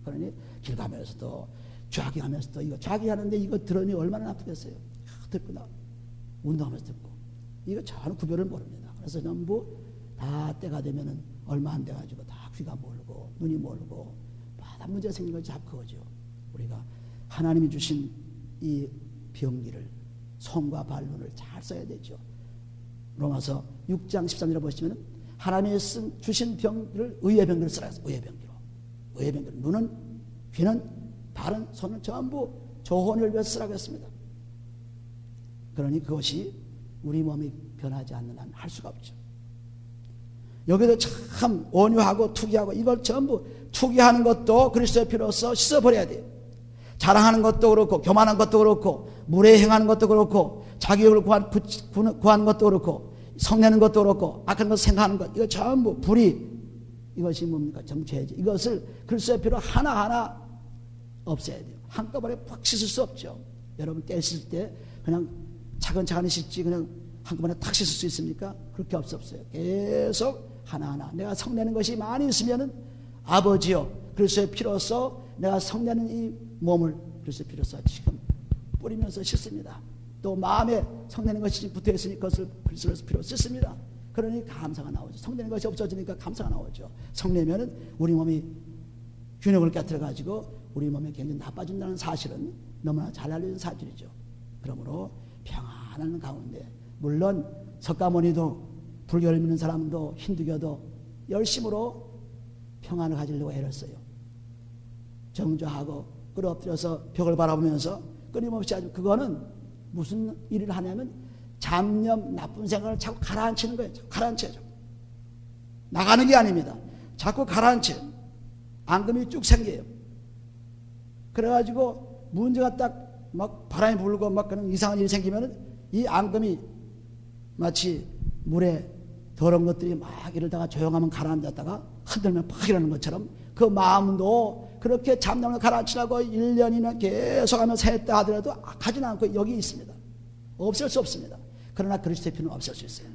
Speaker 1: 그러니 길 가면서도 좌기하면서도 이거 좌기하는데 이거 들으니 얼마나 나쁘겠어요. 듣고 나 운동하면서 듣고 이거 전혀 구별을 모릅니다. 그래서 전부 다 때가 되면은 얼마 안 돼가지고 다 귀가 멀고 눈이 멀고 다 문제 생긴 걸 잡고죠. 우리가 하나님이 주신 이 병기를 손과 발눈을 잘 써야 되죠. 로마서 6장 13절에 보시면 하나님이 주신 병기를 의의 병기를 쓰라 했어요. 의의 병기로. 의의 병기로. 눈은, 귀는, 발은, 손은 전부 조혼을 위해서 쓰라고 했습니다. 그러니 그것이 우리 몸이 변하지 않는 한 할 수가 없죠. 여기도 참 온유하고 투기하고 이걸 전부 투기하는 것도 그리스도의 피로써 씻어버려야 돼요. 자랑하는 것도 그렇고 교만한 것도 그렇고 무례 행하는 것도 그렇고 자기를 구하는 것도 그렇고 성내는 것도 그렇고 악한 것 생각하는 것 이거 전부 불의 이것이 뭡니까? 전부 죄지. 이것을 그리스도의 피로 하나하나 없애야 돼요. 한꺼번에 팍 씻을 수 없죠. 여러분 때 씻을 때 그냥 차근차근히 씻지 그냥 한꺼번에 탁 씻을 수 있습니까? 그렇게 없어요. 계속 하나하나 내가 성내는 것이 많이 있으면은 아버지여 그리스도의 피로써 내가 성내는 이 몸을 그리스도의 피로써 지금 뿌리면서 씻습니다. 또 마음에 성내는 것이 붙어있으니 그것을 그리스도의 피로 씻습니다. 그러니 감사가 나오죠. 성내는 것이 없어지니까 감사가 나오죠. 성내면은 우리 몸이 균형을 깨뜨려가지고 우리 몸이 굉장히 나빠진다는 사실은 너무나 잘 알려진 사실이죠. 그러므로 평안한 가운데 물론 석가모니도 불교를 믿는 사람도 힌두교도 열심으로 평안을 가지려고 애를 써요. 정조하고 끌어엎드려서 벽을 바라보면서 끊임없이 아주 그거는 무슨 일을 하냐면 잡념 나쁜 생각을 자꾸 가라앉히는 거예요. 자꾸 가라앉혀요. 나가는 게 아닙니다. 자꾸 가라앉혀요. 앙금이 쭉 생겨요. 그래가지고 문제가 딱 막 바람이 불고 막 그런 이상한 일이 생기면은 이 앙금이 마치 물에 더러운 것들이 막 이러다가 조용하면 가라앉았다가 흔들면 팍 일어나는 것처럼 그 마음도 그렇게 잡념을 가라앉히라고 1년이나 계속하면서 했다 하더라도 가지는 않고 여기 있습니다. 없앨 수 없습니다. 그러나 그리스도의 피는 없앨 수 있어요.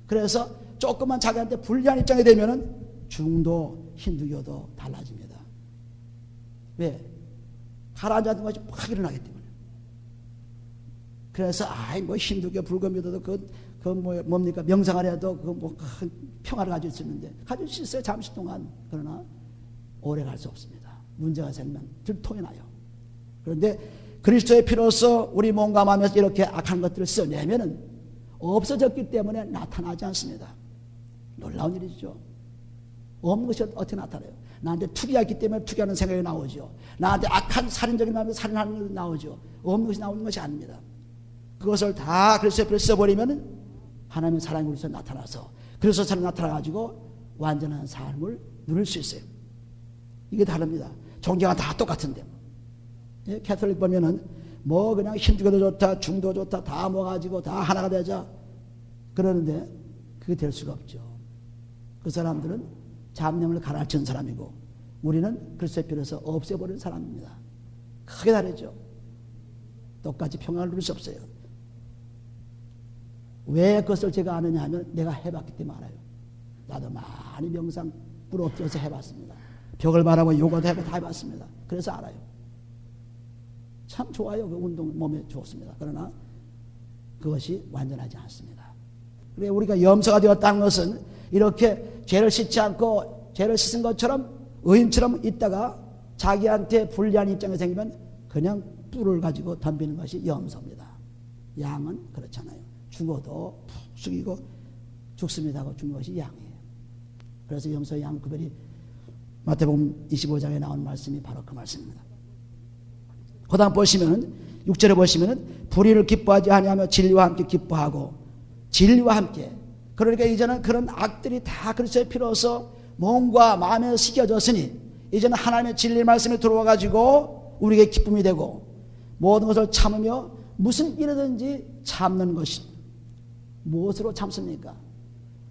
Speaker 1: 그래서 조금만 자기한테 불리한 입장이 되면은 중도 힌두교도 달라집니다. 왜? 가라앉았던 것이 팍 일어나기 때문에. 그래서 뭐 힌두교 불교교도도 뭡니까 명상을 해도 큰 평화를 가질 수 있는데 가질 수 있어요 잠시 동안. 그러나 오래 갈 수 없습니다. 문제가 생기면 들통이 나요. 그런데 그리스도의 피로서 우리 몸과 마음에서 이렇게 악한 것들을 써내면은 없어졌기 때문에 나타나지 않습니다. 놀라운 일이죠. 없는 것이 어떻게 나타나요? 나한테 투기하기 때문에 투기하는 생각이 나오죠. 나한테 악한 살인적인 마음에 살인하는 것이 나오죠. 없는 것이 나오는 것이 아닙니다. 그것을 다 그리스도의 피를 써버리면 하나님의 사랑이 우리에서 나타나서 그래서 사람이 나타나가지고 완전한 삶을 누릴 수 있어요. 이게 다릅니다. 종교가 다 똑같은데 예, 캐톨릭 보면은 뭐 그냥 힌두교도 좋다 중도 좋다 다 모아가지고 다 하나가 되자 그러는데 그게 될 수가 없죠. 그 사람들은 잡념을 가라앉힌 사람이고 우리는 그리스도의 피로서 없애버린 사람입니다. 크게 다르죠. 똑같이 평안을 누릴 수 없어요. 왜 그것을 제가 아느냐 하면 내가 해봤기 때문에 알아요. 나도 많이 명상 부럽져서 해봤습니다. 벽을 바라보고 요가도 해보고 다 해봤습니다. 그래서 알아요. 참 좋아요. 그 운동 몸에 좋습니다. 그러나 그것이 완전하지 않습니다. 그래 우리가 염소가 되었다는 것은 이렇게 죄를 씻지 않고 죄를 씻은 것처럼 의인처럼 있다가 자기한테 불리한 입장이 생기면 그냥 뿔을 가지고 덤비는 것이 염소입니다. 양은 그렇잖아요. 죽어도 푹 숙이고 죽습니다 하고 죽는 것이 양이에요. 그래서 염소 양 구별이 마태복음 25장에 나온 말씀이 바로 그 말씀입니다. 그 다음 보시면은 6절에 보시면은 불의를 기뻐하지 아니하며 진리와 함께 기뻐하고 진리와 함께 그러니까 이제는 그런 악들이 다 그리스도의 피로서 몸과 마음에 식혀졌으니 이제는 하나님의 진리 말씀에 들어와 가지고 우리에게 기쁨이 되고 모든 것을 참으며 무슨 일이든지 참는 것입니다. 무엇으로 참습니까?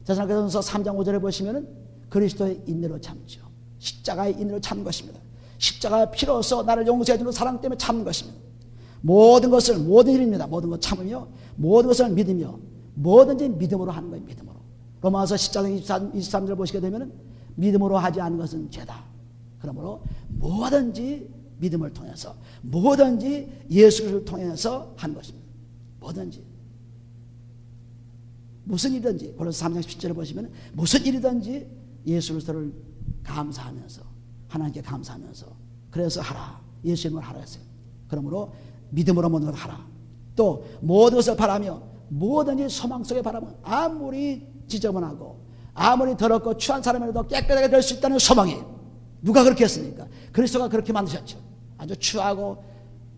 Speaker 1: 데살로니가전서 3장 5절에 보시면은 그리스도의 인내로 참죠. 십자가의 인내로 참는 것입니다. 십자가의 피로서 나를 용서해 주는 사랑 때문에 참는 것입니다. 모든 것을 모든 일입니다. 모든 것 참으며 모든 것을 믿으며 뭐든지 믿음으로 하는 거예요. 믿음으로. 로마서 14장 23절 보시게 되면은 믿음으로 하지 않은 것은 죄다. 그러므로 뭐든지 믿음을 통해서 뭐든지 예수 그리스도를 통해서 하는 것입니다. 뭐든지 무슨 일이든지 골로새 3장 10절에 보시면 무슨 일이든지 예수 그리스도를 감사하면서 하나님께 감사하면서 그래서 하라. 예수 이름으로 하라 했어요. 그러므로 믿음으로 모든 걸 하라. 또 모든 것을 바라며 뭐든지 소망 속에 바라면 아무리 지저분하고 아무리 더럽고 추한 사람이라도 깨끗하게 될 수 있다는 소망이 누가 그렇게 했습니까? 그리스도가 그렇게 만드셨죠. 아주 추하고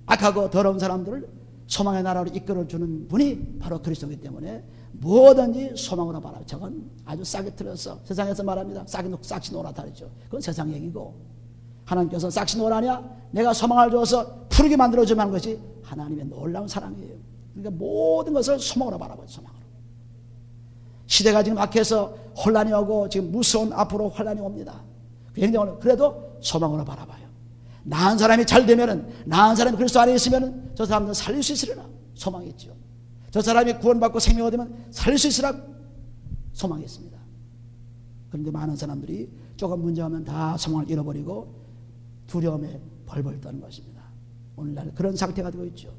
Speaker 1: 악하고 더러운 사람들을 소망의 나라로 이끌어주는 분이 바로 그리스도이기 때문에 뭐든지 소망으로 바라요. 저건 아주 싸게 틀어서 세상에서 말합니다. 싹시 노랗다 그랬죠. 그건 세상 얘기고 하나님께서 싹시 노라냐? 내가 소망을 줘서 푸르게 만들어주면 하는 것이 하나님의 놀라운 사랑이에요. 그러니까 모든 것을 소망으로 바라봐요. 소망으로. 시대가 지금 악해서 혼란이 오고 지금 무서운 앞으로 혼란이 옵니다. 굉장히 그래도 소망으로 바라봐요. 나은 사람이 잘 되면은 나은 사람이 그리스도 안에 있으면은 저 사람들은 살릴 수 있으리라 소망이 있죠. 저 사람이 구원받고 생명이 되면 살릴 수 있으라 소망이 있습니다. 그런데 많은 사람들이 조금 문제하면 다 소망을 잃어버리고 두려움에 벌벌 떠는 것입니다. 오늘날 그런 상태가 되고 있죠.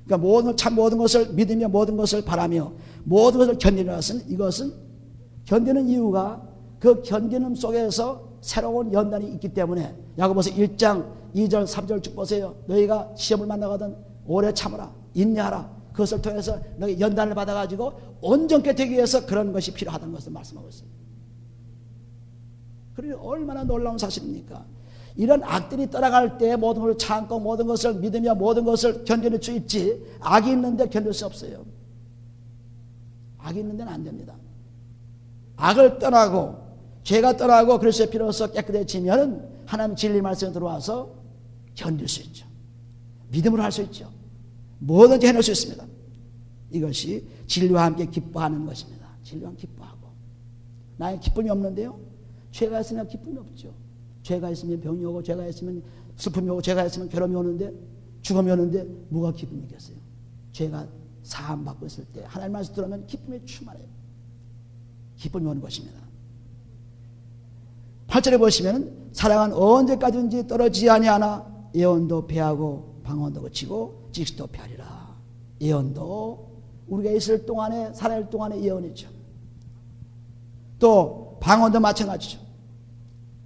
Speaker 1: 그러니까 모든 것을 믿으며 모든 것을 바라며 모든 것을 견디는 것은 이것은 견디는 이유가 그 견디는 속에서 새로운 연단이 있기 때문에 야고보서 1장 2절 3절 쭉 보세요. 너희가 시험을 만나거든 오래 참으라 인내하라. 그것을 통해서 너희 연단을 받아가지고 온전케 되기 위해서 그런 것이 필요하다는 것을 말씀하고 있습니다. 그러니 얼마나 놀라운 사실입니까? 이런 악들이 떠나갈 때 모든 것을 참고 모든 것을 믿으며 모든 것을 견뎌낼 수 있지 악이 있는데 견딜 수 없어요. 악이 있는 데는 안 됩니다. 악을 떠나고 죄가 떠나고 그리스도의 피로서 깨끗해지면 하나님 진리 말씀에 들어와서 견딜 수 있죠. 믿음으로 할 수 있죠. 뭐든지 해낼 수 있습니다. 이것이 진리와 함께 기뻐하는 것입니다. 진리만 기뻐하고. 나의 기쁨이 없는데요, 죄가 있으면 기쁨이 없죠. 죄가 있으면 병이 오고, 죄가 있으면 슬픔이 오고, 죄가 있으면 괴로움이 오는데, 죽음이 오는데 뭐가 기쁨이겠어요? 죄가 사함받고 있을 때 하나님 말씀 들으면 기쁨이 충만해요. 기쁨이 오는 것입니다. 8절에 보시면 사랑은 언제까지든지 떨어지지 아니하나 예언도 패하고 방언도 그치고 지식도 패하리라. 예언도 우리가 있을 동안에, 살아있을 동안에 예언이죠. 또 방언도 마찬가지죠.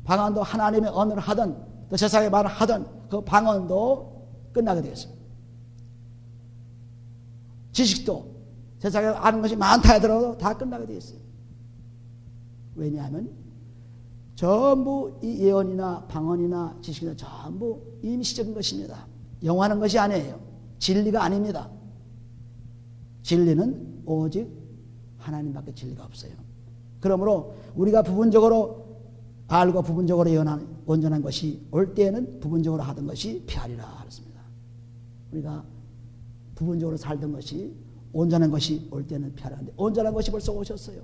Speaker 1: 방언도 하나님의 언어를 하든 또 세상의 말을 하든 그 방언도 끝나게 되겠습니다. 지식도 세상에 아는 것이 많다 하더라도 다 끝나게 되겠어요. 왜냐하면 전부 이 예언이나 방언이나 지식이나 전부 임시적인 것입니다. 영원한 것이 아니에요. 진리가 아닙니다. 진리는 오직 하나님밖에 진리가 없어요. 그러므로 우리가 부분적으로 알고 부분적으로 예언한 온전한 것이 올 때에는 부분적으로 하던 것이 피하리라 그랬습니다. 우리가 부분적으로 살던 것이 온전한 것이 올 때는 피하라는데 온전한 것이 벌써 오셨어요.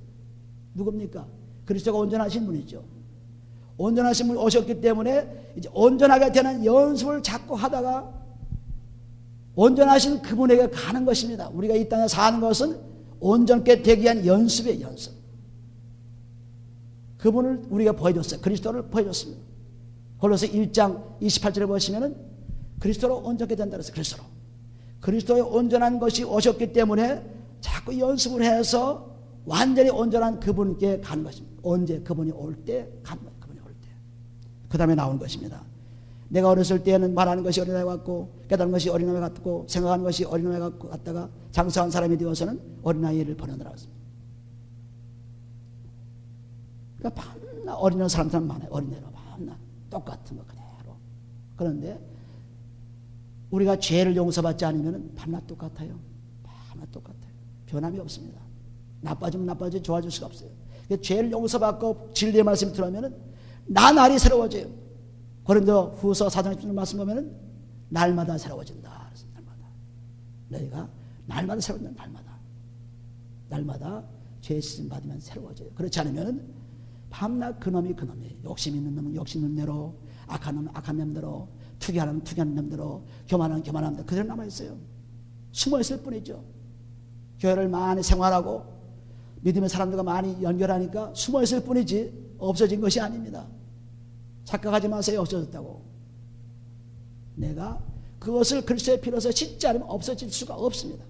Speaker 1: 누굽니까? 그리스도가 온전하신 분이죠. 온전하신 분이 오셨기 때문에 이제 온전하게 되는 연습을 자꾸 하다가 온전하신 그분에게 가는 것입니다. 우리가 이 땅에 사는 것은 온전케 되기 위한 연습이에요. 연습. 그분을 우리가 보여줬어요. 그리스도를 보여줬습니다. 골로새 1장 28절에 보시면은 그리스도로 온전케 된다 그랬어요. 그리스도로. 그리스도의 온전한 것이 오셨기 때문에 자꾸 연습을 해서 완전히 온전한 그분께 가는 것입니다. 언제? 그분이 올 때 가는 거예요. 그분이 올 때. 그 다음에 나온 것입니다. 내가 어렸을 때는 말하는 것이 어린아이 같고 깨달은 것이 어린아이 같고 생각하는 것이 어린아이 같다가 장성한 사람이 되어서는 어린아이를 버려놓으라 했습니다. 그러니까 밤낮 어린아이 사람들은 많아요. 어린애로 밤낮 똑같은 거 그대로. 그런데 우리가 죄를 용서받지 않으면 밤낮 똑같아요. 밤낮 똑같아요. 변함이 없습니다. 나빠지면 나빠지지 좋아질 수가 없어요. 죄를 용서받고 진리의 말씀 들으면 날이 새로워져요. 고린도 후서 4장 10절 말씀 보면 날마다 새로워진다. 날마다. 너희가 날마다 새로워진다. 날마다 죄 씻음 받으면 새로워져요. 그렇지 않으면 밤낮 그놈이에요. 욕심 있는 놈은 욕심 있는 대로, 악한 놈은 악한 놈대로, 투기하는 놈은 투기하는 놈대로, 교만하는 교만한 놈대로 그대로 남아있어요. 숨어있을 뿐이죠. 교회를 많이 생활하고 믿음의 사람들과 많이 연결하니까 숨어있을 뿐이지 없어진 것이 아닙니다. 착각하지 마세요. 없어졌다고. 내가 그것을 그리스도의 피로서 씻지 않으면 없어질 수가 없습니다.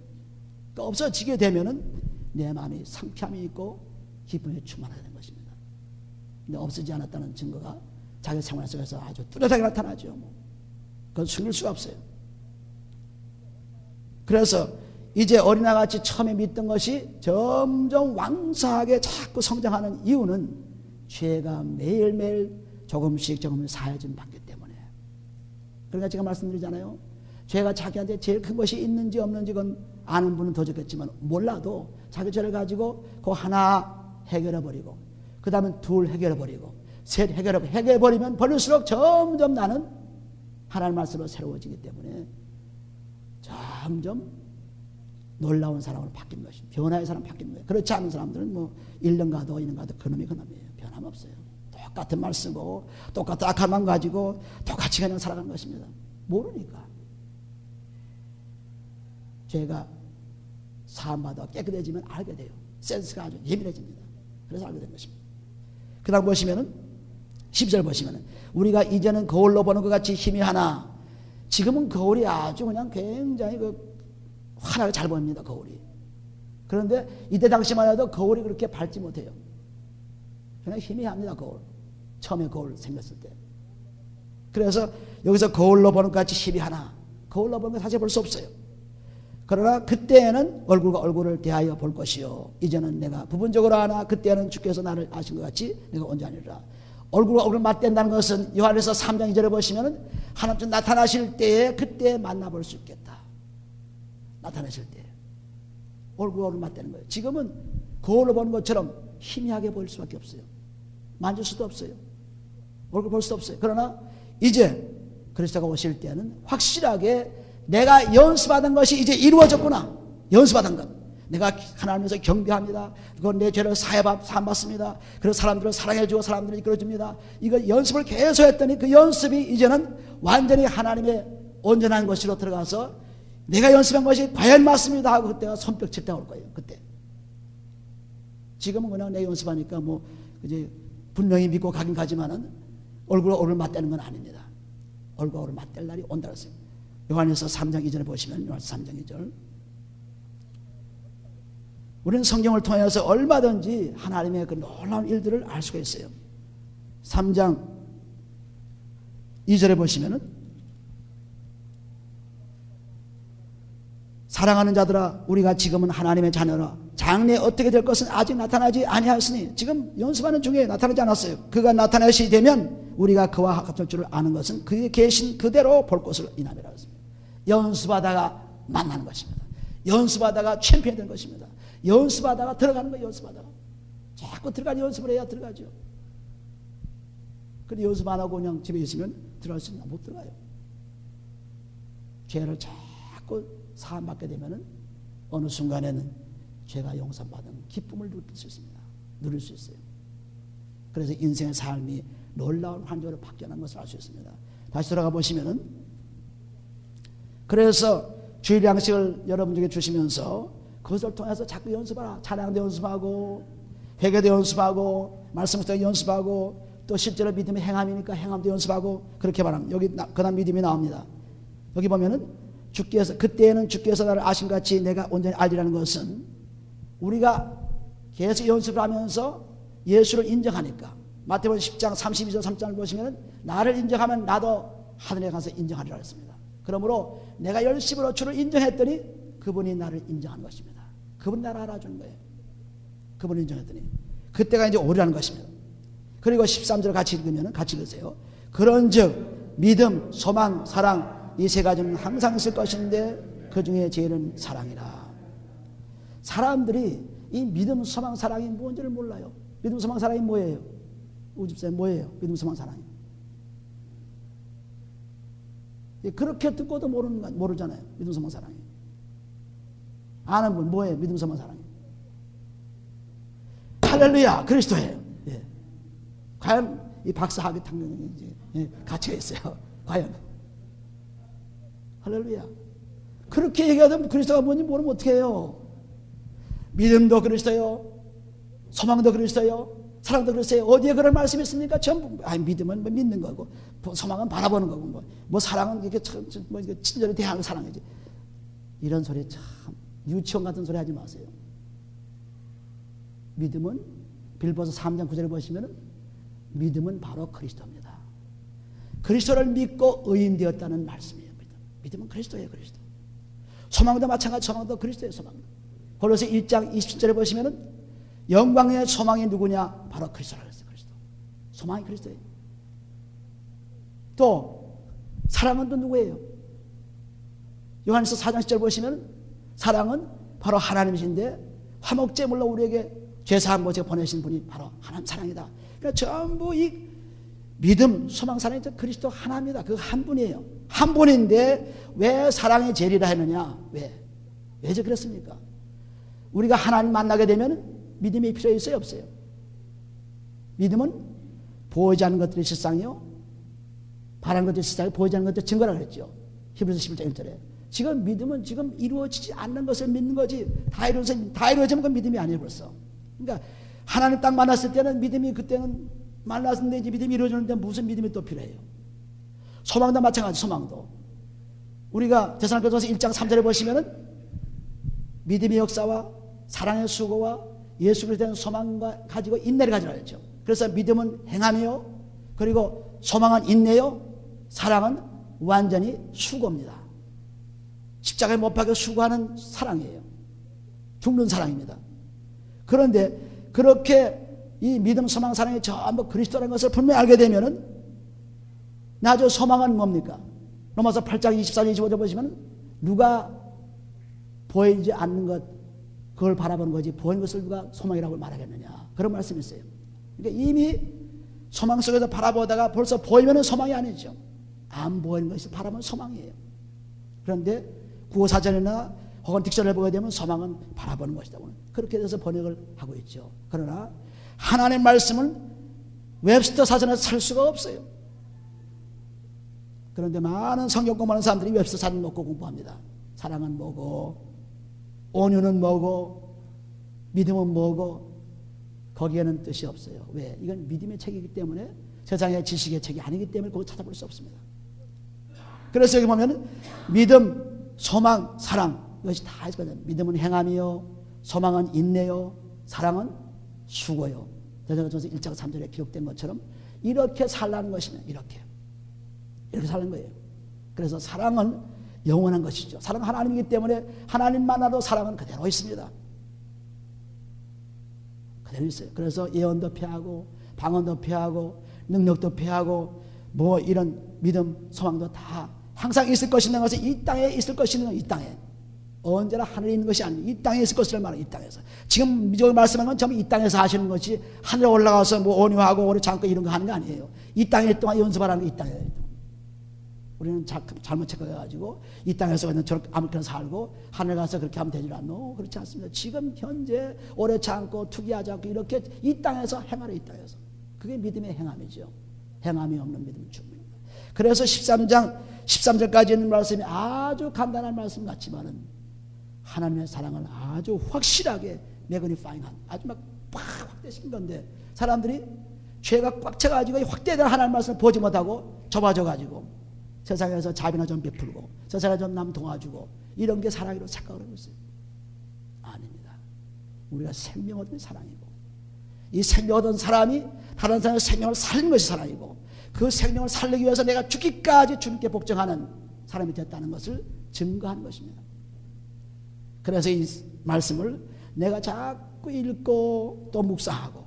Speaker 1: 그러니까 없어지게 되면은 내 마음이 상쾌함이 있고 기쁨이 충만하게 된 것입니다. 근데 없어지지 않았다는 증거가 자기 생활 속에서 아주 뚜렷하게 나타나죠. 그건 숨길 수가 없어요. 그래서 이제 어린아이같이 처음에 믿던 것이 점점 왕성하게 자꾸 성장하는 이유는 죄가 매일매일 조금씩 사해짐 받기 때문에. 그러니까 제가 말씀드리잖아요. 죄가 자기한테 제일 큰 것이 있는지 없는지 그건 아는 분은 더 좋겠지만 몰라도 자기 죄를 가지고 그 하나 해결해버리고 그 다음에 둘 해결해버리고 셋 해결해버리면 버릴수록 점점 나는 하나님 말씀으로 새로워지기 때문에 점점 놀라운 사람으로 바뀌는 것입니다. 변화의 사람 바뀌는 거예요. 그렇지 않은 사람들은 뭐 1년 가도 2년 가도 그놈이에요. 변함없어요. 똑같은 말 쓰고 똑같은 악한 마음 가지고 똑같이 그냥 살아가는 것입니다. 모르니까. 죄가 사함받아 깨끗해지면 알게 돼요. 센스가 아주 예민해집니다. 그래서 알게 된 것입니다. 그 다음 보시면은 10절 보시면은 우리가 이제는 거울로 보는 것 같이 희미하나 지금은 거울이 아주 그냥 굉장히 환하게 잘 보입니다. 거울이. 그런데 이때 당시만 해도 거울이 그렇게 밝지 못해요. 그냥 희미합니다. 거울. 처음에 거울 생겼을 때. 그래서 여기서 거울로 보는 것 같이 희미하나 거울로 보는 거 사실 볼 수 없어요. 그러나 그때에는 얼굴과 얼굴을 대하여 볼 것이요 이제는 내가 부분적으로 아나 그때는 주께서 나를 아신 것 같이 내가 온전하리라. 얼굴과 얼굴 맞댄다는 것은 요한에서 3장 2절에 보시면 하나님 나타나실 때에 그때 만나볼 수 있겠다. 나타나실 때 얼굴과 얼굴 맞대는 거예요. 지금은 거울로 보는 것처럼 희미하게 보일 수밖에 없어요. 만질 수도 없어요. 얼굴 볼 수도 없어요. 그러나 이제 그리스도가 오실 때는 확실하게 내가 연습하던 것이 이제 이루어졌구나. 연습하던 것. 내가 하나님에서 경배합니다. 그건 내 죄를 사함받습니다. 그래서 사람들을 사랑해주고 사람들을 이끌어줍니다. 이거 연습을 계속 했더니 그 연습이 이제는 완전히 하나님의 온전한 것으로 들어가서 내가 연습한 것이 과연 맞습니다 하고 그때가 손뼉 칠 때가 올 거예요. 그때. 지금은 그냥 내 연습하니까 뭐 이제 분명히 믿고 가긴 가지만은 얼굴과 얼굴 맞대는 건 아닙니다. 얼굴과 얼굴 맞댈 날이 온다 그랬어요. 요한에서 3장 2절에 보시면 요한에서 3장 2절. 우리는 성경을 통해서 얼마든지 하나님의 그 놀라운 일들을 알 수가 있어요. 3장 2절에 보시면은 사랑하는 자들아 우리가 지금은 하나님의 자녀라 장래에 어떻게 될 것은 아직 나타나지 아니하였으니 지금 연습하는 중에 나타나지 않았어요. 그가 나타나시 되면 우리가 그와 같을 줄을 아는 것은 그의 계신 그대로 볼 것을 인함이라 했습니다. 연습하다가 만나는 것입니다. 연습하다가 챔피언이 되는 것입니다. 연습하다가 들어가는 거예요. 연습하다가 자꾸 들어가는 연습을 해야 들어가죠. 근데 연습 안 하고 그냥 집에 있으면 들어갈 수 있나? 못 들어가요. 죄를 자꾸 사함받게 되면은 어느 순간에는 죄가 용서받은 기쁨을 누릴 수 있습니다. 누릴 수 있어요. 그래서 인생의 삶이 놀라운 환경으로 바뀌어난 것을 알 수 있습니다. 다시 돌아가 보시면은 그래서 주일 양식을 여러분에게 주시면서 그것을 통해서 자꾸 연습하라. 찬양도 연습하고 회개도 연습하고 말씀도 연습하고 또 실제로 믿음의 행함이니까 행함도 연습하고 그렇게 말합니다. 여기 그 다음 믿음이 나옵니다. 여기 보면은 주께서 그때에는 주께서 나를 아심같이 내가 온전히 알리라는 것은 우리가 계속 연습을 하면서 예수를 인정하니까 마태복음 10장 32절 3장을 보시면 나를 인정하면 나도 하늘에 가서 인정하리라 했습니다. 그러므로 내가 열심으로 주를 인정했더니 그분이 나를 인정하는 것입니다. 그분이 나를 알아주는 거예요. 그분을 인정했더니 그때가 이제 오리라는 것입니다. 그리고 13절 같이 읽으면 같이 읽으세요. 그런즉 믿음, 소망, 사랑 이 세 가지는 항상 있을 것인데 그 중에 제일은 사랑이라. 사람들이 이 믿음, 소망, 사랑이 뭔지를 몰라요. 믿음, 소망, 사랑이 뭐예요? 우집사님 뭐예요? 믿음, 소망, 사랑이. 그렇게 듣고도 모르잖아요. 믿음, 소망, 사랑이. 아는 분 뭐예요? 믿음, 소망, 사랑이. 할렐루야, 그리스도예요. 예. 과연 이 박사 학위 탕경이 이제 가치가 있어요. 과연. 할렐루야. 그렇게 얘기하면 그리스도가 뭔지 모르면 어떻게 해요? 믿음도 그리스도요, 소망도 그리스도요, 사랑도 그리스도요. 어디에 그런 말씀이 있습니까? 전부 믿음은 뭐 믿는 거고, 소망은 바라보는 거고, 뭐 사랑은 이렇게 뭐 친절히 대하는 사랑이지. 이런 소리 참 유치원 같은 소리 하지 마세요. 믿음은 빌보서 3장 9절에 보시면은 믿음은 바로 그리스도입니다. 그리스도를 믿고 의인 되었다는 말씀이에요. 믿음은 그리스도예요. 그리스도. 소망도 마찬가지. 소망도 그리스도예요. 소망도. 골로새 1장 27절에 보시면은 영광의 소망이 누구냐? 바로 그리스도라고 했어요. 그리스도. 소망이 그리스도예요. 또 사랑은 또 누구예요? 요한에서 4장 10절 보시면 사랑은 바로 하나님이신데 화목제물로 우리에게 죄사함 모시고 보내신 분이 바로 하나님 사랑이다. 그러니까 전부 이 믿음, 소망, 사랑이 그리스도 하나입니다. 그 한 분이에요. 한 분인데 왜 사랑이 제일이라 했느냐? 왜 그랬습니까? 우리가 하나님 만나게 되면 믿음이 필요 있어요? 없어요? 믿음은 보이지 않는 것들이 실상이요, 바라는 것들이 실상이요, 보이지 않는 것들이 증거라 그랬죠. 히브리서 11장 1절에. 지금 믿음은 지금 이루어지지 않는 것을 믿는 거지, 다 이루어지면 그 믿음이 아니에요 벌써. 그러니까 하나님 딱 만났을 때는 믿음이, 그때는 만났는데 이제 믿음이 이루어지는데 무슨 믿음이 또 필요해요? 소망도 마찬가지. 소망도 우리가 데살로니가전서 1장 3절에 보시면은 믿음의 역사와 사랑의 수고와 예수 그리스도에 대한 소망과 가지고 인내를 가지라 했죠. 그래서 믿음은 행함이요, 그리고 소망은 인내요, 사랑은 완전히 수고입니다. 십자가에 못 박혀 수고하는 사랑이에요. 죽는 사랑입니다. 그런데 그렇게 이 믿음, 소망, 사랑이 전부 그리스도라는 것을 분명히 알게 되면은 나저 소망은 뭡니까? 로마서 8장 24절 25절 보시면 누가 보이지 않는 것 그걸 바라보는 거지 보이는 것을 누가 소망이라고 말하겠느냐, 그런 말씀이 있어요. 그러니까 이미 소망 속에서 바라보다가 벌써 보이면 소망이 아니죠. 안 보이는 것이 바라보면 소망이에요. 그런데 구호사전이나 혹은 딕션을 보게 되면 소망은 바라보는 것이다. 그렇게 돼서 번역을 하고 있죠. 그러나 하나님의 말씀은 웹스터 사전에서 찾을 수가 없어요. 그런데 많은 성경 공부하는 사람들이 웹스터 사전 놓고 공부합니다. 사랑은 뭐고, 온유는 뭐고, 믿음은 뭐고, 거기에는 뜻이 없어요. 왜? 이건 믿음의 책이기 때문에, 세상의 지식의 책이 아니기 때문에 그거 찾아볼 수 없습니다. 그래서 여기 보면 믿음, 소망, 사랑 이것이 다 있거든요. 믿음은 행함이요, 소망은 인내요, 사랑은 수고요. 대전서 1장 3절에 기록된 것처럼 이렇게 살라는 것이면 이렇게 살는 거예요. 그래서 사랑은 영원한 것이죠. 사랑은 하나님이기 때문에 하나님만으로 사랑은 그대로 있습니다. 그대로 있어요. 그래서 예언도 피하고 방언도 피하고 능력도 피하고 뭐 이런 믿음, 소망도 다 항상 있을 것이라는 것은 이 땅에 있을 것이라는 이 땅에 언제나 하늘에 있는 것이 아니고 이 땅에 있을 것이라는 말은 이 땅에서 지금 미적을 말씀한 건 전부 이 땅에서 하시는 것이 하늘에 올라가서 뭐 온유하고 오래 참고 이런 거 하는 거 아니에요. 이 땅에 동안 연습하라는 게 이 땅이에요. 우리는 잘못 착각해가지고 이 땅에서 그냥 저렇게 아무렇게나 살고 하늘 가서 그렇게 하면 되질 않노. 그렇지 않습니다. 지금 현재 오래 참고 투기하지 않고 이렇게 이 땅에서 행하라. 이 땅에서 그게 믿음의 행함이죠. 행함이 없는 믿음은 죽음입니다. 그래서 13절까지 있는 말씀이 아주 간단한 말씀 같지만은 하나님의 사랑을 아주 확실하게 매그니파잉한 아주 막 확대시킨 건데 사람들이 죄가 꽉 차가지고 확대된 하나님의 말씀을 보지 못하고 좁아져가지고 세상에서 자비나 좀 베풀고 세상에 좀 남 도와주고 이런 게 사랑이라고 착각을 하고 있어요. 아닙니다. 우리가 생명 얻은 사랑이고 이 생명 얻은 사람이 다른 사람의 생명을 살리는 것이 사랑이고 그 생명을 살리기 위해서 내가 죽기까지 주님께 복종하는 사람이 됐다는 것을 증거하는 것입니다. 그래서 이 말씀을 내가 자꾸 읽고 또 묵상하고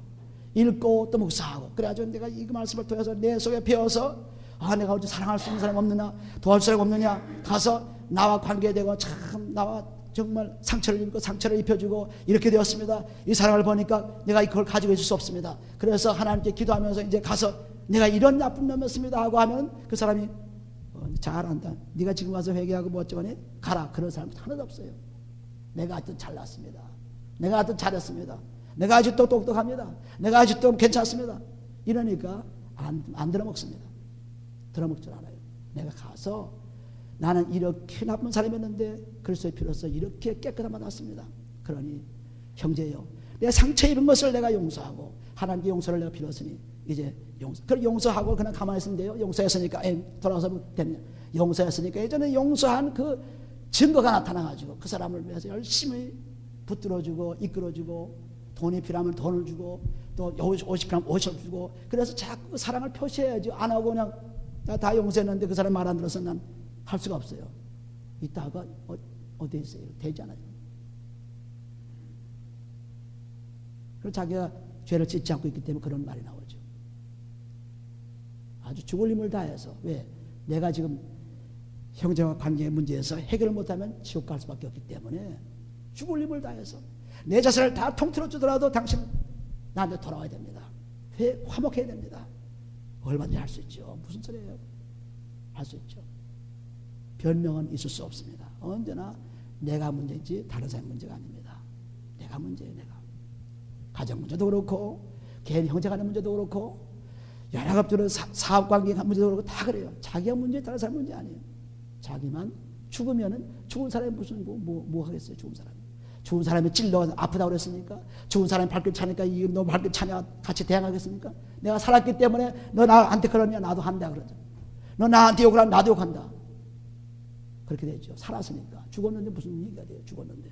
Speaker 1: 읽고 또 묵상하고 그래가지고 내가 이 말씀을 통해서 내 속에 배워서 내가 어디 사랑할 수 있는 사람이 없느냐 도와줄 사람이 없느냐 가서 나와 관계되고 참 나와 정말 상처를 입고 상처를 입혀주고 이렇게 되었습니다. 이 사랑을 보니까 내가 그걸 가지고 있을 수 없습니다. 그래서 하나님께 기도하면서 이제 가서 내가 이런 나쁜 놈이었습니다 하고 하면 그 사람이 잘한다. 네가 지금 와서 회개하고 뭐 어쩌니 가라. 그런 사람 하나도 없어요. 내가 아직도 잘났습니다. 내가 아직도 잘했습니다. 내가 아직도 똑똑합니다. 내가 아직도 괜찮습니다. 이러니까 안 들어먹습니다. 들어먹질 않아요. 내가 가서 나는 이렇게 나쁜 사람이었는데 그리스도의 피로써 이렇게 깨끗함 받았습니다. 그러니 형제여 내 상처 입은 것을 내가 용서하고 하나님께 용서를 내가 빌었으니 이제 용서하고 그냥 가만히 있으면 돼요. 용서했으니까 돌아가서 되느냐. 용서했으니까 예전에 용서한 그 증거가 나타나가지고 그 사람을 위해서 열심히 붙들어주고 이끌어주고 돈이 필요하면 돈을 주고 또 옷이 필요하면 옷을 주고 그래서 자꾸 사랑을 표시해야지. 안 하고 그냥 나 다 용서했는데 그 사람 말 안 들어서 난 할 수가 없어요. 이따가 어디에 있어요? 되잖아요. 그리고 자기가 죄를 짓지 않고 있기 때문에 그런 말이 나오죠. 아주 죽을 힘을 다해서 왜? 내가 지금 형제와 관계의 문제에서 해결을 못하면 지옥 갈 수밖에 없기 때문에 죽을 힘을 다해서 내 자신을 다 통틀어 주더라도 당신 나한테 돌아와야 됩니다. 화목해야 됩니다. 얼마든지 할 수 있죠. 무슨 소리예요? 할 수 있죠. 변명은 있을 수 없습니다. 언제나 내가 문제지 다른 사람 문제가 아닙니다. 내가 문제예요. 내가 가정 문제도 그렇고 개인 형제 간의 문제도 그렇고 여러 가지로 사업관계 문제도 그렇고 다 그래요. 자기가 문제 다른 사람 문제 아니에요. 자기만 죽으면은 죽은 사람이 무슨 뭐 하겠어요. 죽은 사람이 찔러 아프다고 그랬습니까? 죽은 사람이 발길 차니까 너 발길 차냐 같이 대항하겠습니까? 내가 살았기 때문에 너 나한테 그러냐 나도 한다 그러죠. 너 나한테 욕을 하면 나도 욕한다. 그렇게 되죠. 살았으니까. 죽었는데 무슨 얘기가 돼요. 죽었는데.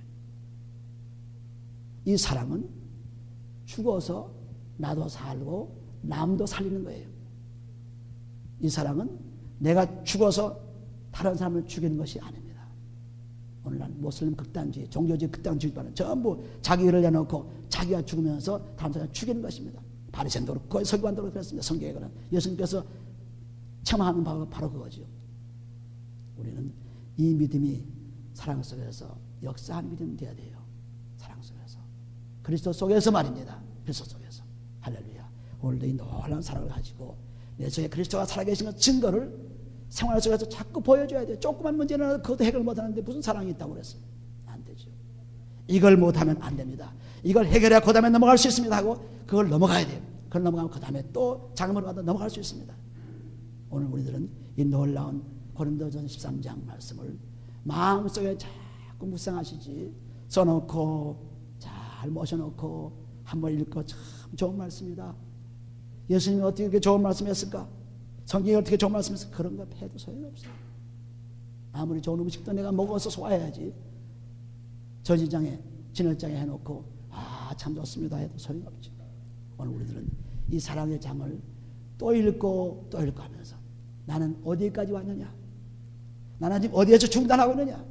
Speaker 1: 이 사랑은 죽어서 나도 살고 남도 살리는 거예요. 이 사랑은 내가 죽어서 다른 사람을 죽이는 것이 아닙니다. 오늘날 모슬림 극단주의, 종교주의 극단주의는 전부 자기를 내놓고 자기가 죽으면서 다른 사람을 죽이는 것입니다. 바리새인도 그렇고 서기관도 그렇습니다. 성경에 그런 예수님께서 청하는 바가 바로 그거죠. 우리는 이 믿음이 사랑 속에서 역사하는 믿음이 되어야 돼요. 사랑 속에서. 그리스도 속에서 말입니다. 그리스도 속에서. 할렐루야. 오늘도 이 놀라운 사랑을 가지고 내 속에 그리스도가 살아계신 것 증거를 생활 속에서 자꾸 보여줘야 돼요. 조그만 문제는 그것도 해결 못하는데 무슨 사랑이 있다고 그랬어요. 안 이걸 못하면 안 됩니다. 이걸 해결해야 그 다음에 넘어갈 수 있습니다 하고 그걸 넘어가야 돼요. 그걸 넘어가면 그 다음에 또 장애물을 받아 넘어갈 수 있습니다. 오늘 우리들은 이 놀라운 고린도전 13장 말씀을 마음속에 자꾸 묵상하시지, 써놓고 잘 모셔놓고 한번 읽고 참 좋은 말씀이다. 예수님이 어떻게 그렇게 좋은 말씀했을까? 성경이 어떻게 좋은 말씀했을까? 그런 거 해도 소용없어요. 아무리 좋은 음식도 내가 먹어서 소화해야지. 전시장에 진열장에 해놓고 참 좋습니다 해도 소용없죠. 오늘 우리들은 이 사랑의 장을 또 읽고 또 읽고 하면서 나는 어디까지 왔느냐, 나는 지금 어디에서 중단하고 있느냐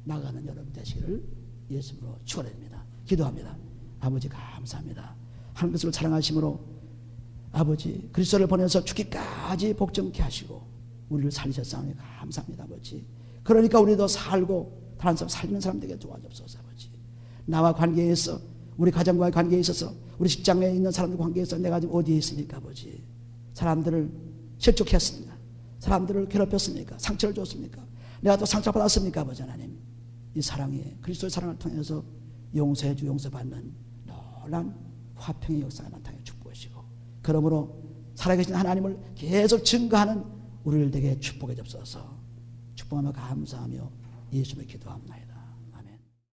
Speaker 1: 나가는 여러분 되시기를 예수님으로 축원합니다. 기도합니다. 아버지 감사합니다. 하나님께서 사랑하심으로 아버지 그리스도를 보내서 죽기까지 복종케 하시고 우리를 살리셨사오니 감사합니다. 아버지 그러니까 우리도 살고 다른 사람 살리는 사람 되게 도와주옵소서. 아버지 나와 관계에 있어, 우리 가정과의 관계에 있어서, 우리 직장에 있는 사람들 관계에 있어 내가 지금 어디에 있습니까? 아버지 사람들을 실족했습니까? 사람들을 괴롭혔습니까? 상처를 줬습니까? 내가 또 상처받았습니까? 아버지 하나님 이 사랑이 그리스도의 사랑을 통해서 용서해주고 용서받는 놀라운 화평의 역사가 나타나게 축복하시고 그러므로 살아계신 하나님을 계속 증거하는 우리를 되게 축복해 주옵소서. 축복하며 감사하며 예수님의 기도합니다.